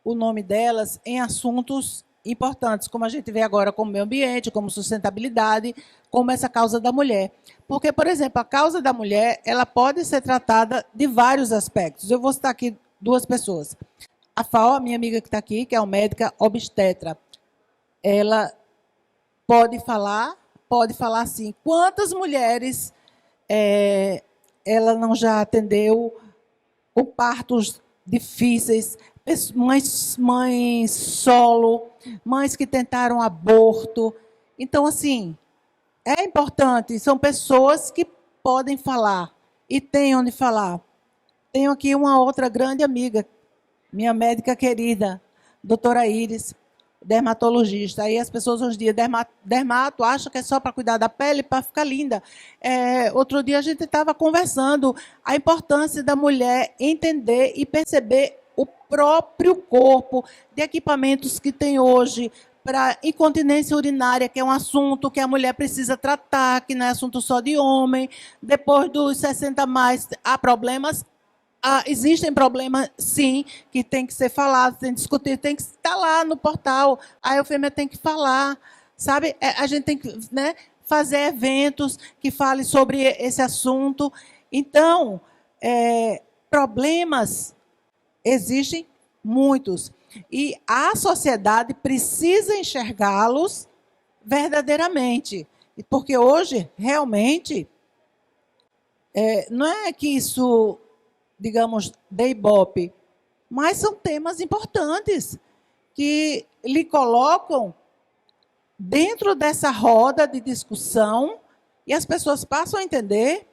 o nome delas em assuntos importantes, como a gente vê agora, como meio ambiente, como sustentabilidade, como essa causa da mulher. Porque, por exemplo, a causa da mulher, ela pode ser tratada de vários aspectos. Eu vou citar aqui 2 pessoas. A FAO, a minha amiga que está aqui, que é uma médica obstetra, ela pode falar assim, quantas mulheres ela não já atendeu com partos difíceis, mães solo, mães que tentaram aborto. Então, assim, é importante, são pessoas que podem falar e têm onde falar. Tenho aqui uma outra grande amiga, minha médica querida, doutora Iris, dermatologista. Aí as pessoas hoje em dia, dermato, acham que é só para cuidar da pele, para ficar linda. Outro dia a gente estava conversando a importância da mulher entender e perceber o próprio corpo, de equipamentos que tem hoje para incontinência urinária, que é um assunto que a mulher precisa tratar, que não é assunto só de homem. Depois dos 60 mais, há problemas. Existem problemas, sim, que tem que ser falados, tem que discutir, tem que estar lá no portal. A Eufêmia tem que falar, sabe? A gente tem que, né, fazer eventos que falem sobre esse assunto. Então, problemas existem muitos. E a sociedade precisa enxergá-los verdadeiramente. Porque hoje, realmente, não é que isso, digamos, dê ibope, mas são temas importantes que lhe colocam dentro dessa roda de discussão e as pessoas passam a entender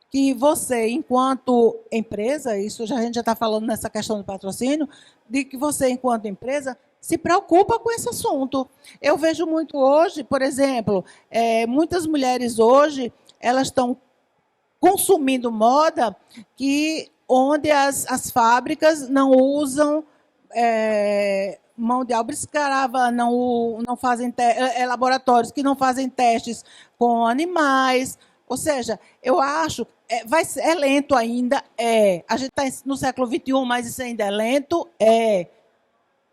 que você, enquanto empresa, isso a gente já está falando nessa questão do patrocínio, de que você, enquanto empresa, se preocupa com esse assunto. Eu vejo muito hoje, por exemplo, muitas mulheres hoje, elas estão consumindo moda onde as fábricas não usam mão de obra escrava, não fazem laboratórios que não fazem testes com animais. Ou seja, eu acho é lento ainda, a gente está no século XXI, mas isso ainda é lento,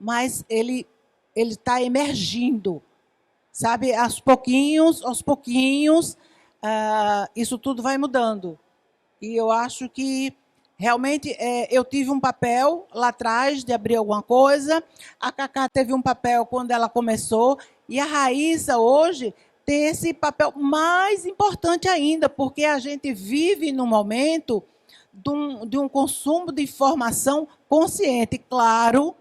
mas ele está emergindo, sabe? Aos pouquinhos, isso tudo vai mudando. E eu acho que realmente eu tive um papel lá atrás de abrir alguma coisa, a Cacá teve um papel quando ela começou, e a Raíssa hoje tem esse papel mais importante ainda, porque a gente vive num momento de um consumo de informação consciente. Claro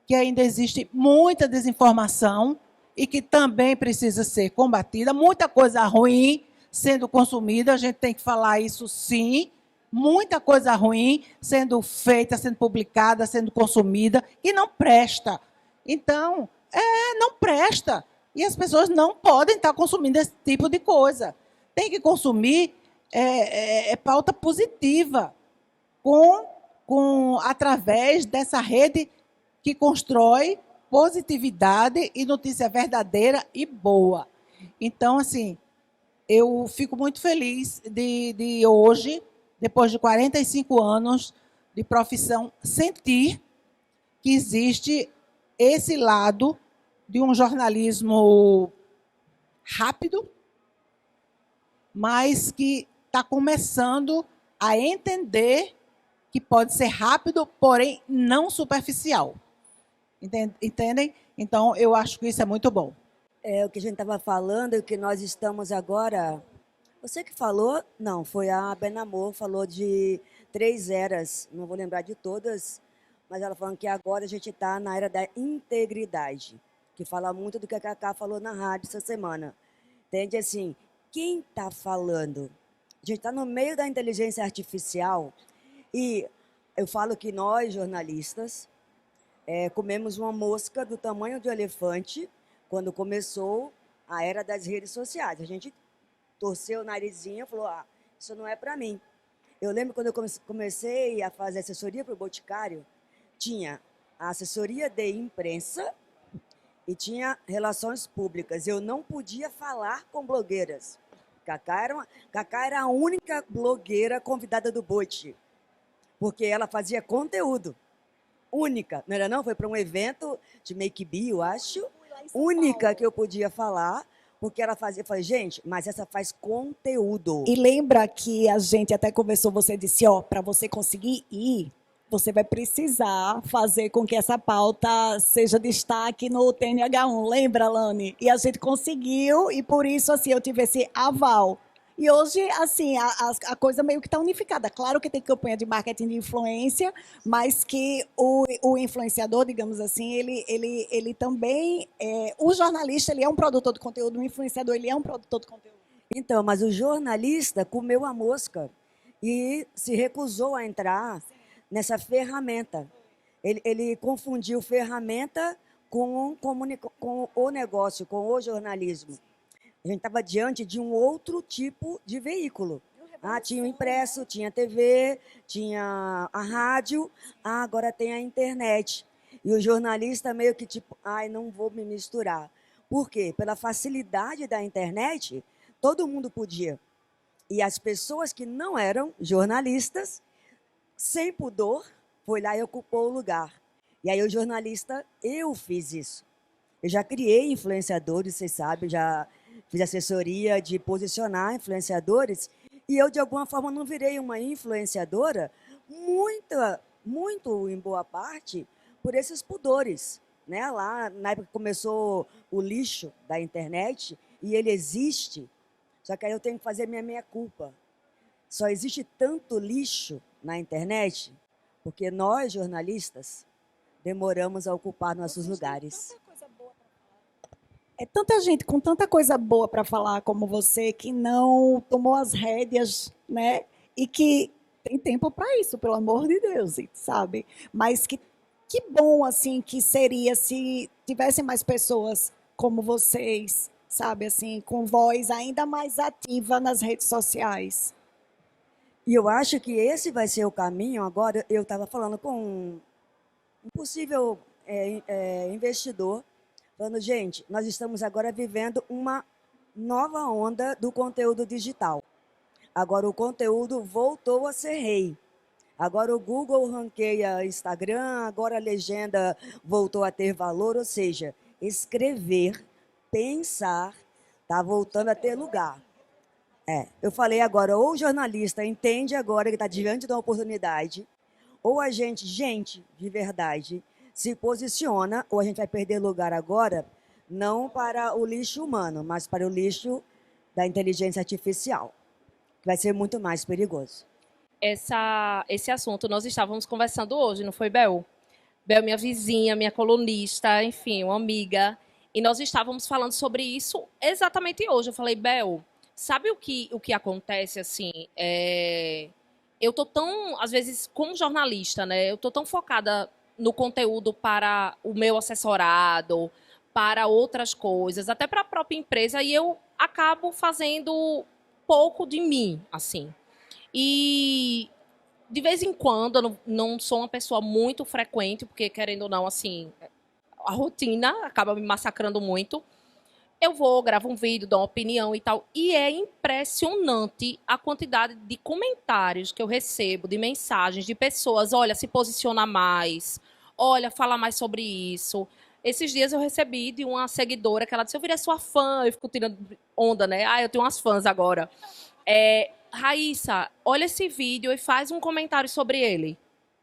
que ainda existe muita desinformação e que também precisa ser combatida, muita coisa ruim sendo consumida, a gente tem que falar isso sim, muita coisa ruim sendo feita, sendo publicada, sendo consumida, que não presta. Então, não presta. E as pessoas não podem estar consumindo esse tipo de coisa. Tem que consumir pauta positiva, através dessa rede que constrói positividade e notícia verdadeira e boa. Então, assim, eu fico muito feliz de hoje, depois de 45 anos de profissão, sentir que existe esse lado de um jornalismo rápido, mas que está começando a entender que pode ser rápido, porém não superficial. Entendem? Então, eu acho que isso é muito bom. O que a gente estava falando, o que nós estamos agora... Você que falou? Não, foi a Benamor, falou de 3 eras, não vou lembrar de todas, mas ela falando que agora a gente está na era da integridade, que fala muito do que a Cacá falou na rádio essa semana. Entende? Assim, quem está falando? A gente está no meio da inteligência artificial e eu falo que nós, jornalistas, comemos uma mosca do tamanho de um elefante quando começou a era das redes sociais. A gente torceu o narizinho e falou, isso não é para mim. Eu lembro quando eu comecei a fazer assessoria para o Boticário, tinha a assessoria de imprensa e tinha relações públicas. Eu não podia falar com blogueiras. Cacá era a única blogueira convidada do Bote, porque ela fazia conteúdo. Única, não era não? Foi para um evento de Make-Be, eu acho. Única que eu podia falar, porque ela fazia. Eu falei, gente, mas essa faz conteúdo. E lembra que a gente até conversou, você disse, para você conseguir ir, você vai precisar fazer com que essa pauta seja destaque no TNH1. Lembra, Lani? E a gente conseguiu, e por isso, assim, eu tive esse aval. E hoje, assim, a coisa meio que está unificada. Claro que tem campanha de marketing de influência, mas que o influenciador, digamos assim, ele também... o jornalista, ele é um produtor de conteúdo, o influenciador, ele é um produtor de conteúdo. Então, mas o jornalista comeu a mosca e se recusou a entrar nessa ferramenta. Ele confundiu ferramenta com o negócio, com o jornalismo. A gente estava diante de um outro tipo de veículo. Tinha o impresso, tinha a TV, tinha a rádio, agora tem a internet. E o jornalista meio que tipo, não vou me misturar. Por quê? Pela facilidade da internet, todo mundo podia. E as pessoas que não eram jornalistas, sem pudor, foi lá e ocupou o lugar. E aí o jornalista, eu fiz isso. Eu já criei influenciadores, vocês sabem, já fiz assessoria de posicionar influenciadores e eu, de alguma forma, não virei uma influenciadora, muito em boa parte, por esses pudores. Né? Lá, na época que começou o lixo da internet, e ele existe, só que aí eu tenho que fazer minha meia-culpa. Só existe tanto lixo na internet porque nós, jornalistas, demoramos a ocupar nossos lugares. É tanta gente com tanta coisa boa para falar como você que não tomou as rédeas, né? E que tem tempo para isso, pelo amor de Deus, sabe? Mas que bom assim que seria se tivessem mais pessoas como vocês, sabe, assim, com voz ainda mais ativa nas redes sociais. E eu acho que esse vai ser o caminho. Agora, eu estava falando com um possível investidor, falando, gente, nós estamos agora vivendo uma nova onda do conteúdo digital. Agora o conteúdo voltou a ser rei. Agora o Google ranqueia Instagram, agora a legenda voltou a ter valor, ou seja, escrever, pensar, está voltando a ter lugar. Eu falei agora, ou o jornalista entende agora que está diante de uma oportunidade, ou a gente, de verdade, se posiciona, ou a gente vai perder lugar agora, não para o lixo humano, mas para o lixo da inteligência artificial, que vai ser muito mais perigoso. Esse assunto nós estávamos conversando hoje, não foi, Bel? Bel, minha vizinha, minha colunista, enfim, uma amiga, e nós estávamos falando sobre isso exatamente hoje. Eu falei, Bel, sabe o que acontece, assim, eu tô tão, às vezes, como jornalista, né, eu tô tão focada no conteúdo para o meu assessorado, para outras coisas, até para a própria empresa, e eu acabo fazendo pouco de mim, assim. E de vez em quando, eu não sou uma pessoa muito frequente, porque querendo ou não, assim, a rotina acaba me massacrando muito. Eu vou, gravo um vídeo, dou uma opinião e tal. E é impressionante a quantidade de comentários que eu recebo, de mensagens de pessoas, olha, se posiciona mais, olha, fala mais sobre isso. Esses dias eu recebi de uma seguidora que ela disse, eu virei sua fã, eu fico tirando onda, né? Ah, eu tenho umas fãs agora. Raíssa, olha esse vídeo e faz um comentário sobre ele.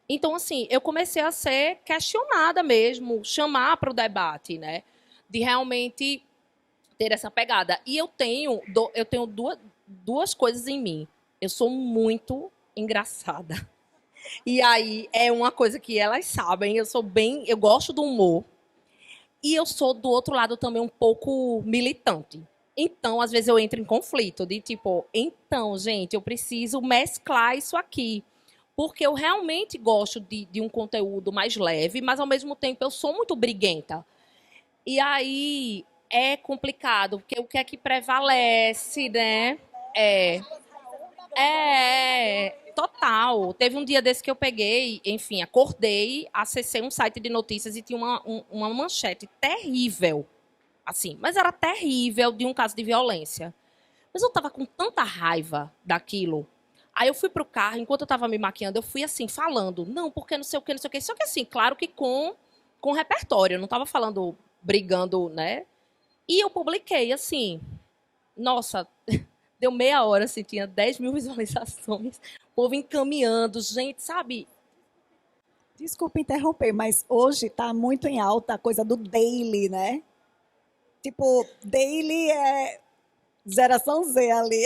Então, assim, eu comecei a ser questionada mesmo, chamar para o debate, né? De realmente ter essa pegada. E eu tenho duas coisas em mim. Eu sou muito engraçada. E aí é uma coisa que elas sabem, eu gosto do humor. E eu sou, do outro lado, também um pouco militante. Então, às vezes eu entro em conflito de tipo, então, gente, eu preciso mesclar isso aqui. Porque eu realmente gosto de um conteúdo mais leve, mas ao mesmo tempo eu sou muito briguenta. E aí é complicado, porque o que é que prevalece, né? Total. Teve um dia desse que eu peguei, enfim, acordei, acessei um site de notícias e tinha uma manchete terrível, assim, mas era terrível, de um caso de violência. Mas eu tava com tanta raiva daquilo. Aí eu fui pro carro, enquanto eu tava me maquiando, eu fui assim, falando, não, porque não sei o que, não sei o que. Só que assim, claro que com repertório, eu não tava falando, brigando, né? E eu publiquei, assim, nossa, deu meia hora, assim, tinha 10 mil visualizações, o povo encaminhando, gente, sabe? Desculpa interromper, mas hoje está muito em alta a coisa do daily, né? Tipo, daily é geração Z ali.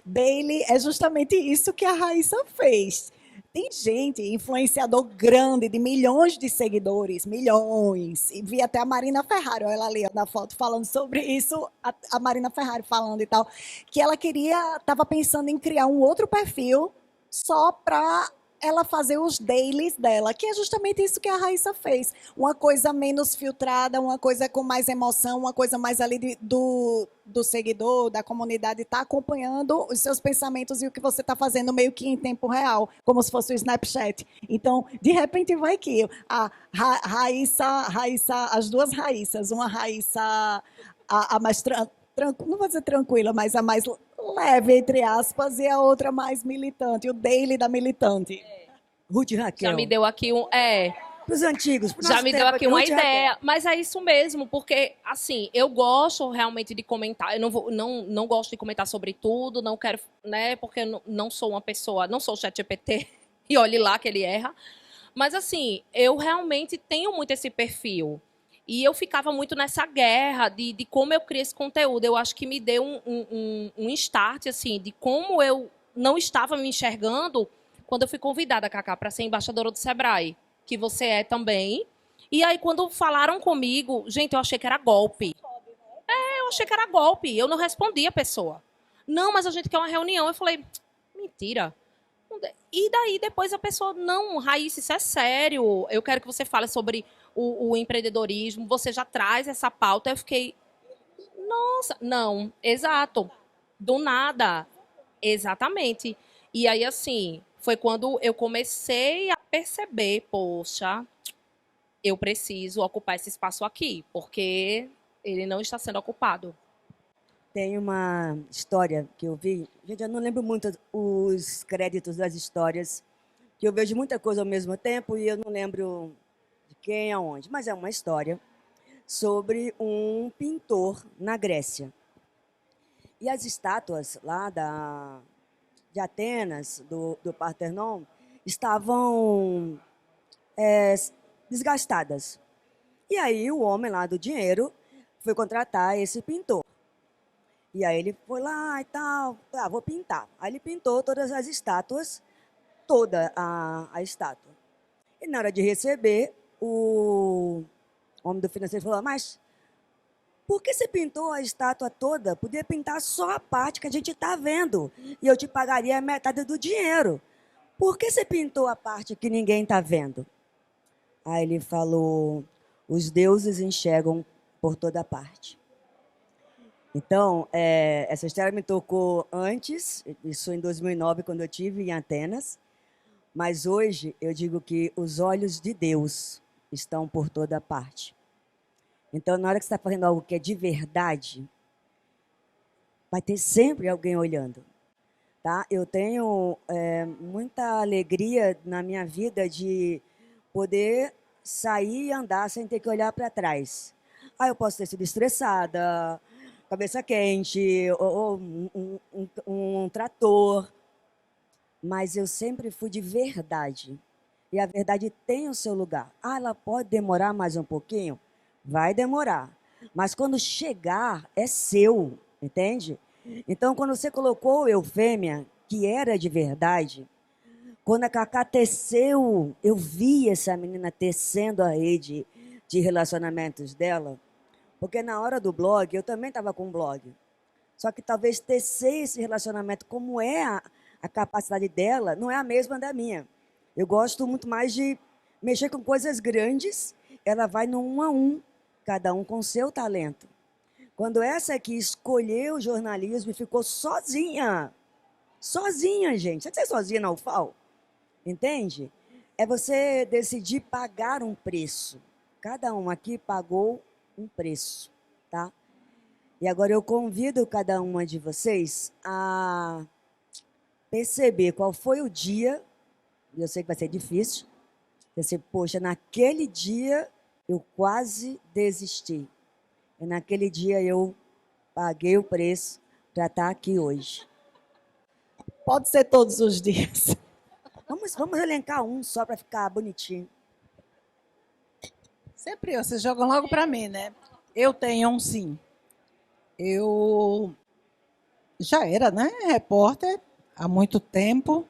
Daily é justamente isso que a Raíssa fez. Tem gente, influenciador grande, de milhões de seguidores, milhões. E vi até a Marina Ferrari, olha ela ali na foto, falando sobre isso, a Marina Ferrari falando e tal, que ela estava pensando em criar um outro perfil só para ela fazer os dailies dela, que é justamente isso que a Raíssa fez. Uma coisa menos filtrada, uma coisa com mais emoção, uma coisa mais ali do seguidor, da comunidade, está acompanhando os seus pensamentos e o que você está fazendo meio que em tempo real, como se fosse o Snapchat. Então, de repente, vai que a Raíssa, as duas Raíssas, uma Raíssa a mais não vou dizer tranquila, mas a mais leve, entre aspas, e a outra mais militante, o daily da militante. Ruth Raquel. Já me deu aqui para os antigos, pro Já nosso me deu tempo aqui não uma tinha ideia, mas é isso mesmo, porque, assim, eu gosto realmente de comentar, eu não gosto de comentar sobre tudo, não quero, né, porque eu não sou uma pessoa, não sou o ChatGPT, e olhe lá que ele erra, mas, assim, eu realmente tenho muito esse perfil, e eu ficava muito nessa guerra de como eu crio esse conteúdo, eu acho que me deu um start, assim, de como eu não estava me enxergando quando eu fui convidada, Cacá, para ser embaixadora do Sebrae, que você é também. E aí, quando falaram comigo, gente, eu achei que era golpe. Eu achei que era golpe. Eu não respondi a pessoa. Não, mas a gente quer uma reunião. Eu falei, mentira. E daí, depois a pessoa, não, Raíssa, isso é sério. Eu quero que você fale sobre o empreendedorismo. Você já traz essa pauta. Eu fiquei, nossa, não, exato. Do nada. Exatamente. E aí, assim, foi quando eu comecei a perceber, poxa, eu preciso ocupar esse espaço aqui, porque ele não está sendo ocupado. Tem uma história que eu vi, gente, eu não lembro muito os créditos das histórias, que eu vejo muita coisa ao mesmo tempo e eu não lembro de quem, aonde, mas é uma história sobre um pintor na Grécia. E as estátuas lá de Atenas, do Partenon, estavam desgastadas. E aí o homem lá do dinheiro foi contratar esse pintor. E aí ele foi lá e tal, vou pintar. Aí ele pintou todas as estátuas, toda a estátua. E na hora de receber, o homem do financeiro falou, mas por que você pintou a estátua toda? Podia pintar só a parte que a gente está vendo e eu te pagaria a metade do dinheiro. Por que você pintou a parte que ninguém está vendo? Aí ele falou, os deuses enxergam por toda parte. Então, essa história me tocou antes, isso em 2009, quando eu estive em Atenas, mas hoje eu digo que os olhos de Deus estão por toda parte. Então, na hora que você está fazendo algo que é de verdade, vai ter sempre alguém olhando. Tá? Eu tenho muita alegria na minha vida de poder sair e andar sem ter que olhar para trás. Eu posso ter sido estressada, cabeça quente, ou um trator, mas eu sempre fui de verdade. E a verdade tem o seu lugar. Ela pode demorar mais um pouquinho? Vai demorar. Mas quando chegar, é seu, entende? Então, quando você colocou Eufêmia, que era de verdade, quando a Cacá teceu, eu vi essa menina tecendo a rede de relacionamentos dela, porque na hora do blog, eu também estava com um blog. Só que talvez tecer esse relacionamento, como é a capacidade dela, não é a mesma da minha. Eu gosto muito mais de mexer com coisas grandes, ela vai no 1 a 1, cada um com seu talento. Quando essa aqui escolheu o jornalismo e ficou sozinha, gente, você é sozinha na UFAL, entende? É você decidir pagar um preço. Cada um aqui pagou um preço, tá? E agora eu convido cada uma de vocês a perceber qual foi o dia, e eu sei que vai ser difícil, você, poxa, naquele dia eu quase desisti. E naquele dia eu paguei o preço para estar aqui hoje. Pode ser todos os dias. Vamos elencar um só para ficar bonitinho. Sempre vocês jogam logo para mim, né? Eu tenho um sim. Eu já era, né, repórter há muito tempo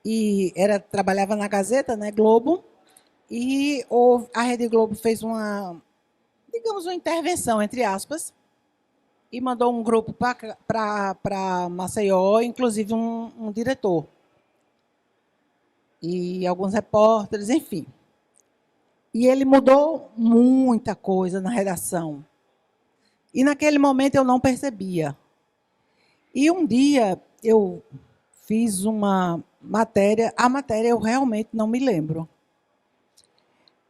e trabalhava na Gazeta, né, Globo, e a Rede Globo fez digamos, uma intervenção, entre aspas, e mandou um grupo para Maceió, inclusive um diretor e alguns repórteres, enfim. E ele mudou muita coisa na redação. E naquele momento eu não percebia. E um dia eu fiz uma matéria, a matéria eu realmente não me lembro.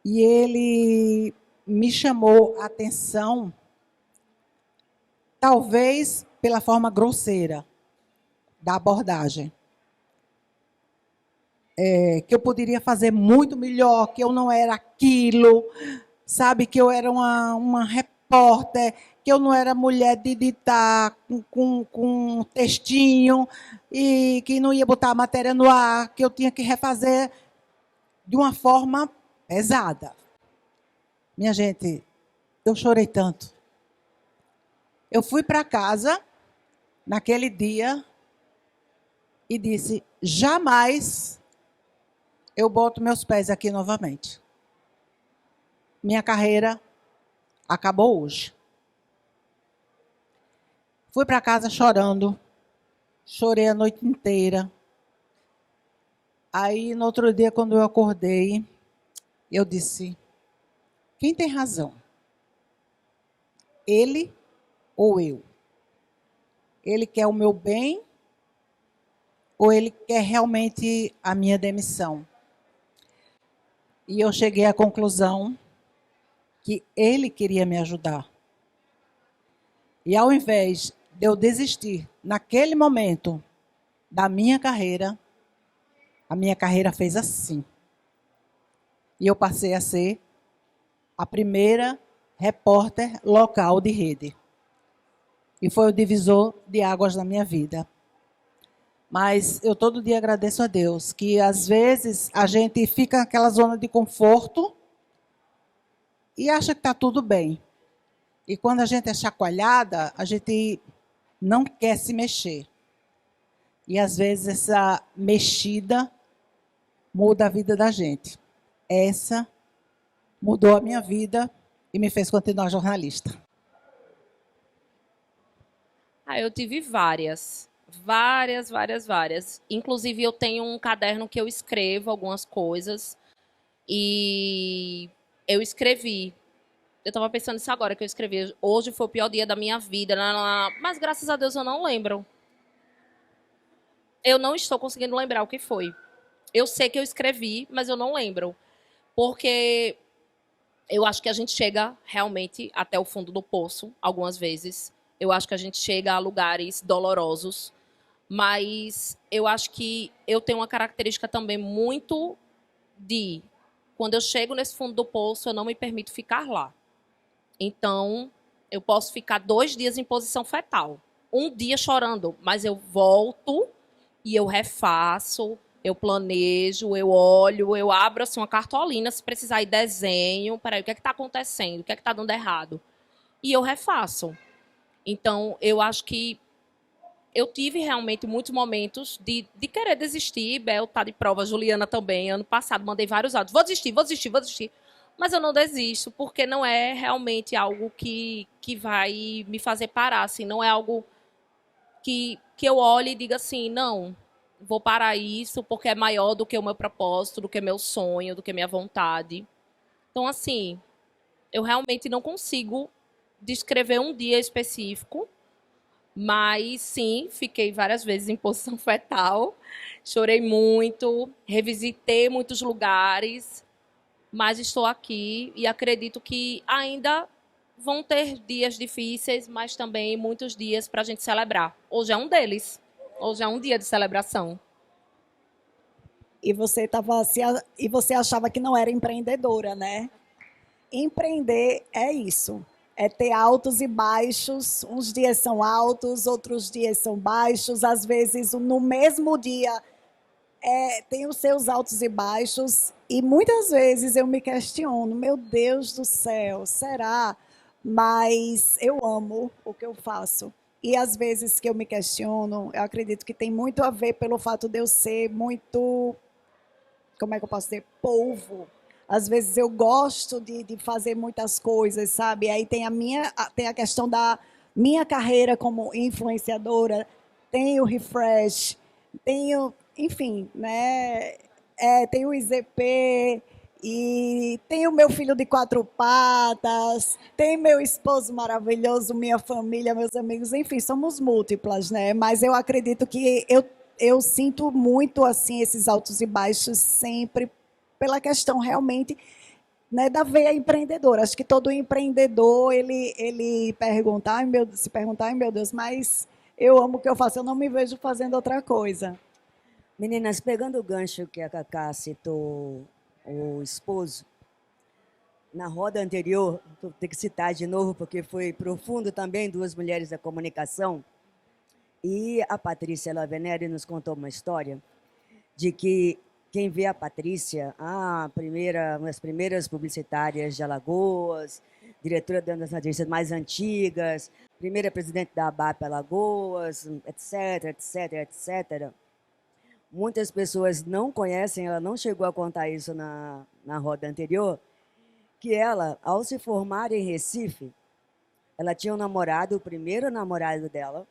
E ele me chamou a atenção, talvez pela forma grosseira da abordagem. que eu poderia fazer muito melhor, que eu não era aquilo, sabe, que eu era uma repórter, que eu não era mulher de editar com um textinho e que não ia botar a matéria no ar, que eu tinha que refazer de uma forma pesada. Minha gente, eu chorei tanto. Eu fui para casa naquele dia e disse: jamais eu boto meus pés aqui novamente. Minha carreira acabou hoje. Fui para casa chorando, chorei a noite inteira. Aí, no outro dia, quando eu acordei, eu disse: quem tem razão? Ele ou eu? Ele quer o meu bem ou ele quer realmente a minha demissão? E eu cheguei à conclusão que ele queria me ajudar. E ao invés de eu desistir naquele momento da minha carreira, a minha carreira fez assim. E eu passei a ser a primeira repórter local de rede. E foi o divisor de águas na minha vida. Mas eu todo dia agradeço a Deus, que às vezes a gente fica naquela zona de conforto e acha que está tudo bem. E quando a gente é chacoalhada, a gente não quer se mexer. E às vezes essa mexida muda a vida da gente. Essa mudou a minha vida e me fez continuar jornalista. Eu tive várias. Inclusive, eu tenho um caderno que eu escrevo algumas coisas. E eu escrevi. Eu estava pensando nisso agora, que eu escrevi. Hoje foi o pior dia da minha vida. Mas, graças a Deus, eu não lembro. Eu não estou conseguindo lembrar o que foi. Eu sei que eu escrevi, mas eu não lembro. Porque eu acho que a gente chega realmente até o fundo do poço, algumas vezes. Eu acho que a gente chega a lugares dolorosos. Mas eu acho que eu tenho uma característica também muito de... Quando eu chego nesse fundo do poço, eu não me permito ficar lá. Então, eu posso ficar 2 dias em posição fetal. 1 dia chorando, mas eu volto e eu refaço, eu planejo, eu olho, eu abro assim, uma cartolina, se precisar ir desenho. Peraí, o que é que está acontecendo? O que é que está dando errado? E eu refaço. Então, eu acho que eu tive realmente muitos momentos de querer desistir. Bel tá de prova, Juliana também. Ano passado mandei vários áudios. Vou desistir. Mas eu não desisto, porque não é realmente algo que vai me fazer parar. Assim, não é algo que eu olhe e diga assim, não, vou parar isso porque é maior do que o meu propósito, do que meu sonho, do que minha vontade. Então, assim, eu realmente não consigo descrever um dia específico. Mas, sim, fiquei várias vezes em posição fetal, chorei muito, revisitei muitos lugares, mas estou aqui e acredito que ainda vão ter dias difíceis, mas também muitos dias para a gente celebrar. Hoje é um deles, hoje é um dia de celebração. E você achava que não era empreendedora, né? Empreender é isso. É ter altos e baixos, uns dias são altos, outros dias são baixos, às vezes no mesmo dia tem os seus altos e baixos, e muitas vezes eu me questiono, meu Deus do céu, será? Mas eu amo o que eu faço. E às vezes que eu me questiono, eu acredito que tem muito a ver pelo fato de eu ser muito, como é que eu posso dizer, polvo. Às vezes eu gosto de fazer muitas coisas, sabe? Aí tem a questão da minha carreira como influenciadora, tem o Refresh, enfim, né? Tem o IZP, e tem o meu filho de 4 patas, tem meu esposo maravilhoso, minha família, meus amigos, enfim, somos múltiplas, né? Mas eu acredito que eu sinto muito assim esses altos e baixos sempre, pela questão realmente, né, da veia empreendedora. Acho que todo empreendedor, ele se perguntar, ai meu Deus, mas eu amo o que eu faço, eu não me vejo fazendo outra coisa. Meninas, pegando o gancho que a Cacá citou o esposo, na roda anterior, vou ter que citar de novo porque foi profundo também, duas mulheres da comunicação, e a Patrícia Laveneri nos contou uma história de que quem vê a Patrícia, uma das primeiras publicitárias de Alagoas, diretora das agências mais antigas, primeira presidente da ABAP Alagoas, etc, etc, etc. Muitas pessoas não conhecem, ela não chegou a contar isso na roda anterior, que ela, ao se formar em Recife, ela tinha um namorado, o primeiro namorado dela,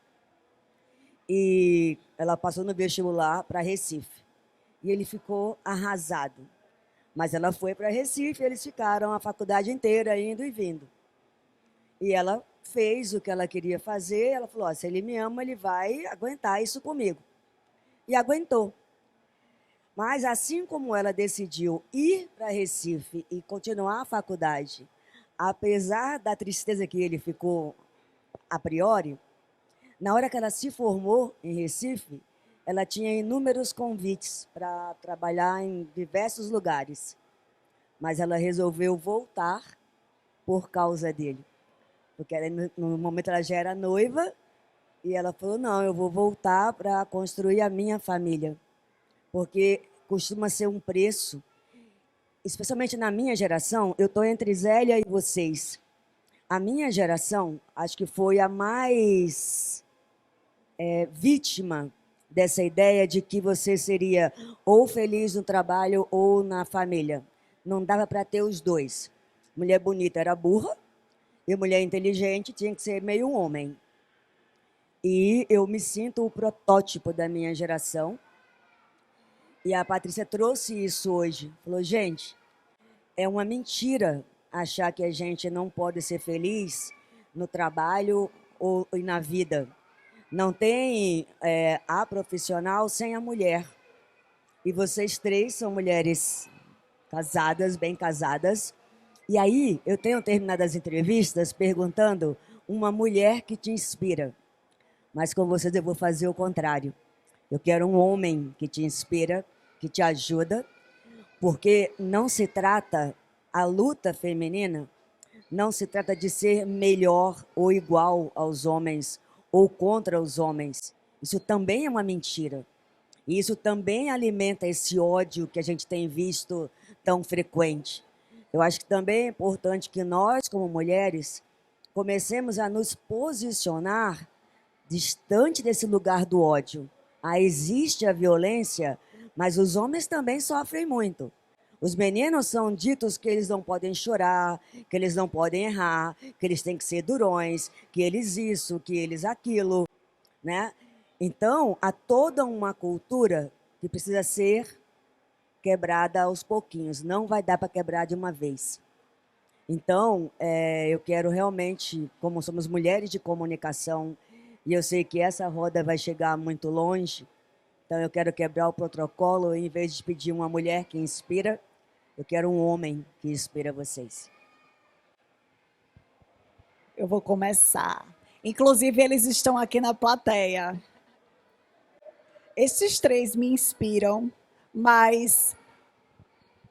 e ela passou no vestibular para Recife. E ele ficou arrasado. Mas ela foi para Recife, eles ficaram a faculdade inteira indo e vindo. E ela fez o que ela queria fazer, ela falou, se ele me ama, ele vai aguentar isso comigo. E aguentou. Mas assim como ela decidiu ir para Recife e continuar a faculdade, apesar da tristeza que ele ficou a priori, na hora que ela se formou em Recife, ela tinha inúmeros convites para trabalhar em diversos lugares. Mas ela resolveu voltar por causa dele. Porque no momento ela já era noiva e ela falou, não, eu vou voltar para construir a minha família. Porque costuma ser um preço, especialmente na minha geração, eu estou entre Zélia e vocês. A minha geração, acho que foi a mais vítima dessa ideia de que você seria ou feliz no trabalho ou na família. Não dava para ter os dois. Mulher bonita era burra e mulher inteligente tinha que ser meio homem. E eu me sinto o protótipo da minha geração. E a Patrícia trouxe isso hoje. Falou, gente, é uma mentira achar que a gente não pode ser feliz no trabalho ou na vida. Não tem a profissional sem a mulher. E vocês três são mulheres casadas, bem casadas. E aí, eu tenho terminado as entrevistas perguntando uma mulher que te inspira. Mas com vocês eu vou fazer o contrário. Eu quero um homem que te inspira, que te ajuda, porque não se trata, a luta feminina, não se trata de ser melhor ou igual aos homens, ou contra os homens. Isso também é uma mentira. E isso também alimenta esse ódio que a gente tem visto tão frequente. Eu acho que também é importante que nós, como mulheres, comecemos a nos posicionar distante desse lugar do ódio. Existe a violência, mas os homens também sofrem muito. Os meninos são ditos que eles não podem chorar, que eles não podem errar, que eles têm que ser durões, que eles isso, que eles aquilo, né? Então, há toda uma cultura que precisa ser quebrada aos pouquinhos. Não vai dar para quebrar de uma vez. Então, eu quero realmente, como somos mulheres de comunicação, e eu sei que essa roda vai chegar muito longe, então eu quero quebrar o protocolo, em vez de pedir uma mulher que inspira, eu quero um homem que inspira vocês. Eu vou começar. Inclusive, eles estão aqui na plateia. Esses três me inspiram, mas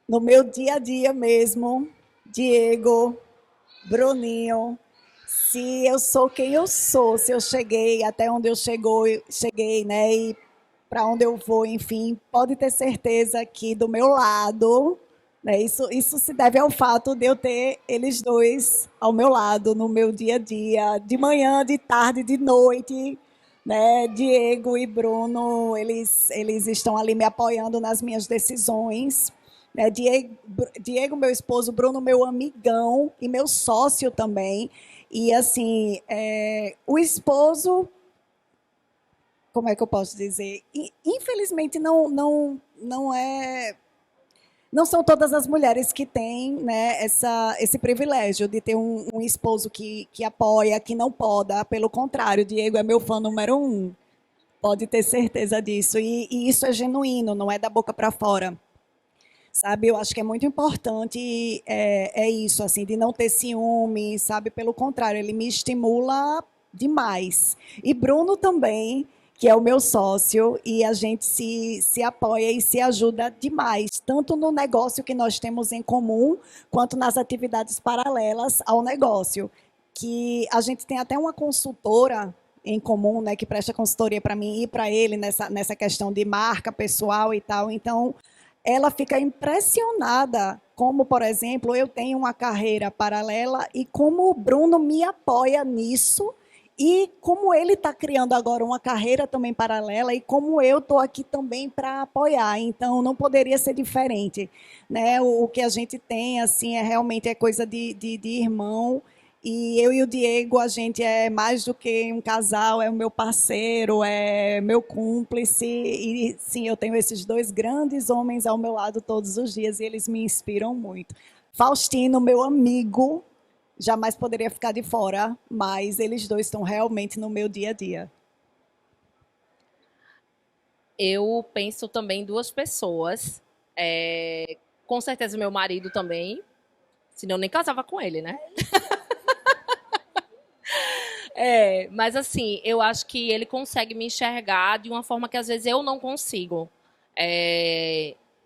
no meu dia a dia mesmo, Diego, Bruninho, se eu sou quem eu sou, se eu cheguei até onde eu cheguei, né, e para onde eu vou, enfim, pode ter certeza que do meu lado, né, isso se deve ao fato de eu ter eles dois ao meu lado no meu dia a dia, de manhã, de tarde, de noite, né, Diego e Bruno, eles estão ali me apoiando nas minhas decisões. Né, Diego, meu esposo, Bruno, meu amigão e meu sócio também. E, assim, o esposo, como é que eu posso dizer? Infelizmente, não são todas as mulheres que têm, né, esse privilégio de ter um esposo que apoia, que não poda. Pelo contrário, Diego é meu fã número 1. Pode ter certeza disso. E isso é genuíno, não é da boca para fora. Sabe, eu acho que é muito importante isso, assim, de não ter ciúme, sabe? Pelo contrário, ele me estimula demais. E Bruno também, que é o meu sócio, e a gente se apoia e se ajuda demais, tanto no negócio que nós temos em comum, quanto nas atividades paralelas ao negócio. Que a gente tem até uma consultora em comum, né, que presta consultoria para mim e para ele nessa questão de marca pessoal e tal. Então, ela fica impressionada como, por exemplo, eu tenho uma carreira paralela e como o Bruno me apoia nisso e como ele está criando agora uma carreira também paralela e como eu estou aqui também para apoiar. Então, não poderia ser diferente, né? O que a gente tem, assim, realmente é coisa de irmão. E eu e o Diego, a gente é mais do que um casal, é o meu parceiro, é meu cúmplice. E sim, eu tenho esses dois grandes homens ao meu lado todos os dias e eles me inspiram muito. Faustino, meu amigo, jamais poderia ficar de fora, mas eles dois estão realmente no meu dia a dia. Eu penso também em duas pessoas. Com certeza meu marido também, senão eu nem casava com ele, né? Mas assim, eu acho que ele consegue me enxergar de uma forma que às vezes eu não consigo.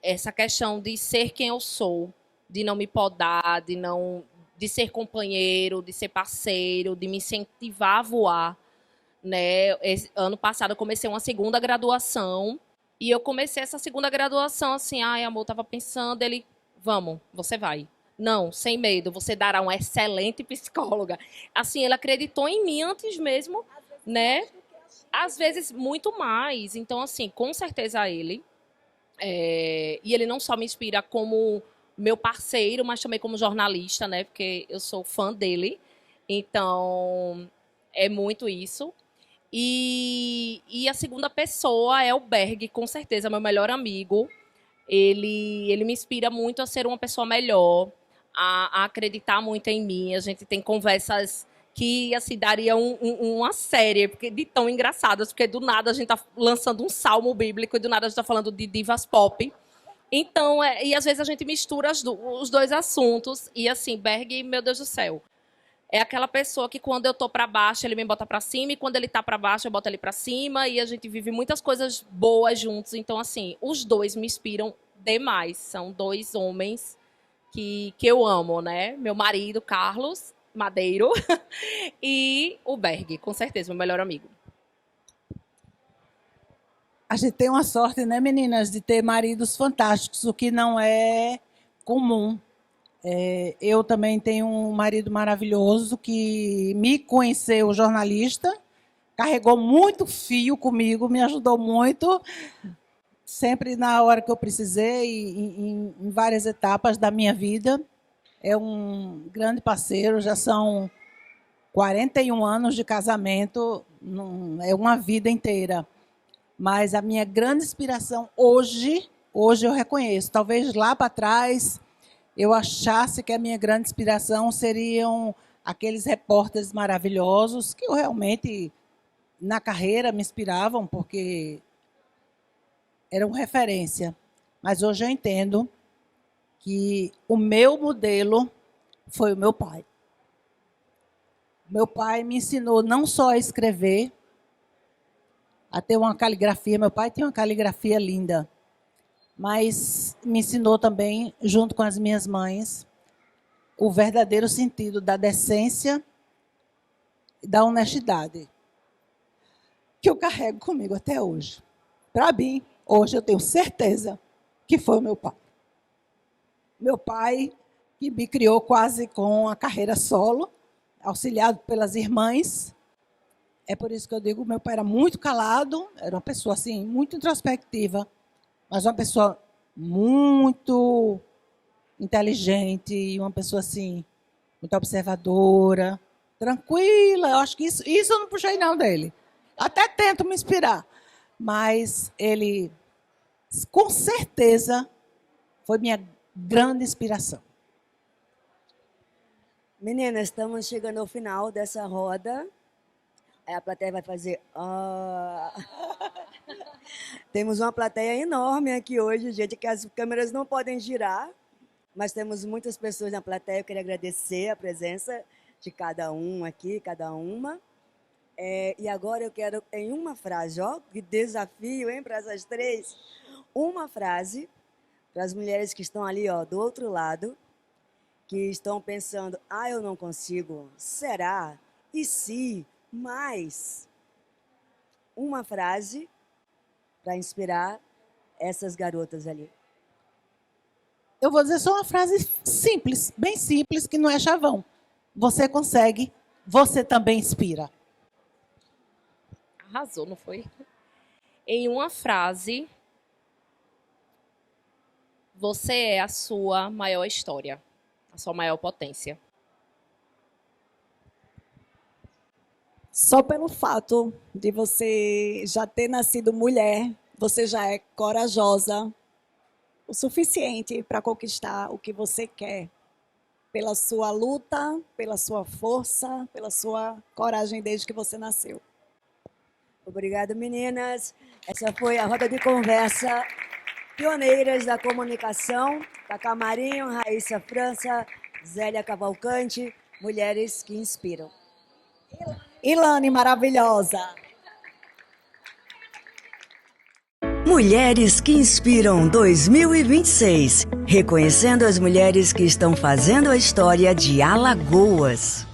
Essa questão de ser quem eu sou, de não me podar, de ser companheiro, de ser parceiro, de me incentivar a voar, né? Ano passado eu comecei uma segunda graduação e eu comecei essa segunda graduação assim, ai, amor, tava pensando, ele, vamos, você vai. Não, sem medo, você dará uma excelente psicóloga. Assim, ele acreditou em mim antes mesmo, né? Às vezes muito mais. Então, assim, com certeza ele. E ele não só me inspira como meu parceiro, mas também como jornalista, né? Porque eu sou fã dele. Então, é muito isso. E a segunda pessoa é o Berg, com certeza, meu melhor amigo. Ele me inspira muito a ser uma pessoa melhor, a acreditar muito em mim. A gente tem conversas que assim, daria uma série porque, de tão engraçadas, porque do nada a gente tá lançando um salmo bíblico e do nada a gente tá falando de divas pop. Então, e às vezes a gente mistura os dois assuntos. E assim, Berg, meu Deus do céu, é aquela pessoa que quando eu tô para baixo, ele me bota para cima, e quando ele tá para baixo, eu boto ele para cima, e a gente vive muitas coisas boas juntos. Então, assim, os dois me inspiram demais. São dois homens que eu amo, né? Meu marido, Carlos Madeiro, e o Berg, com certeza, meu melhor amigo. A gente tem uma sorte, né, meninas, de ter maridos fantásticos, o que não é comum. Eu também tenho um marido maravilhoso que me conheceu jornalista, carregou muito fio comigo, me ajudou muito, sempre na hora que eu precisei, em várias etapas da minha vida. É um grande parceiro, já são 41 anos de casamento, é uma vida inteira. Mas a minha grande inspiração hoje eu reconheço, talvez lá para trás eu achasse que a minha grande inspiração seriam aqueles repórteres maravilhosos que eu realmente, na carreira, me inspiravam, porque eram referência. Mas hoje eu entendo que o meu modelo foi o meu pai. Meu pai me ensinou não só a escrever, a ter uma caligrafia. Meu pai tem uma caligrafia linda. Mas me ensinou também, junto com as minhas mães, o verdadeiro sentido da decência e da honestidade, que eu carrego comigo até hoje. Para mim, hoje eu tenho certeza que foi o meu pai. Meu pai, que me criou quase com a carreira solo, auxiliado pelas irmãs. É por isso que eu digo, meu pai era muito calado, era uma pessoa assim, muito introspectiva, mas uma pessoa muito inteligente, uma pessoa assim, muito observadora, tranquila. Eu acho que isso eu não puxei não dele. Até tento me inspirar, mas ele, com certeza, foi minha grande inspiração. Meninas, estamos chegando ao final dessa roda. Aí a plateia vai fazer... Temos uma plateia enorme aqui hoje, gente, que as câmeras não podem girar, mas temos muitas pessoas na plateia. Eu queria agradecer a presença de cada um aqui, cada uma. E agora eu quero, em uma frase, ó, que desafio, hein, para essas três. Uma frase para as mulheres que estão ali, ó, do outro lado, que estão pensando, eu não consigo, será? E se? Mas? Uma frase para inspirar essas garotas ali. Eu vou dizer só uma frase simples, bem simples, que não é chavão. Você consegue, você também inspira. Arrasou, não foi? Em uma frase, você é a sua maior história, a sua maior potência. Só pelo fato de você já ter nascido mulher, você já é corajosa o suficiente para conquistar o que você quer. Pela sua luta, pela sua força, pela sua coragem desde que você nasceu. Obrigada, meninas. Essa foi a roda de conversa pioneiras da comunicação, Cacá Marinho, Raíssa França, Zélia Cavalcante, mulheres que inspiram. Ilane, maravilhosa. Mulheres que Inspiram 2026, reconhecendo as mulheres que estão fazendo a história de Alagoas.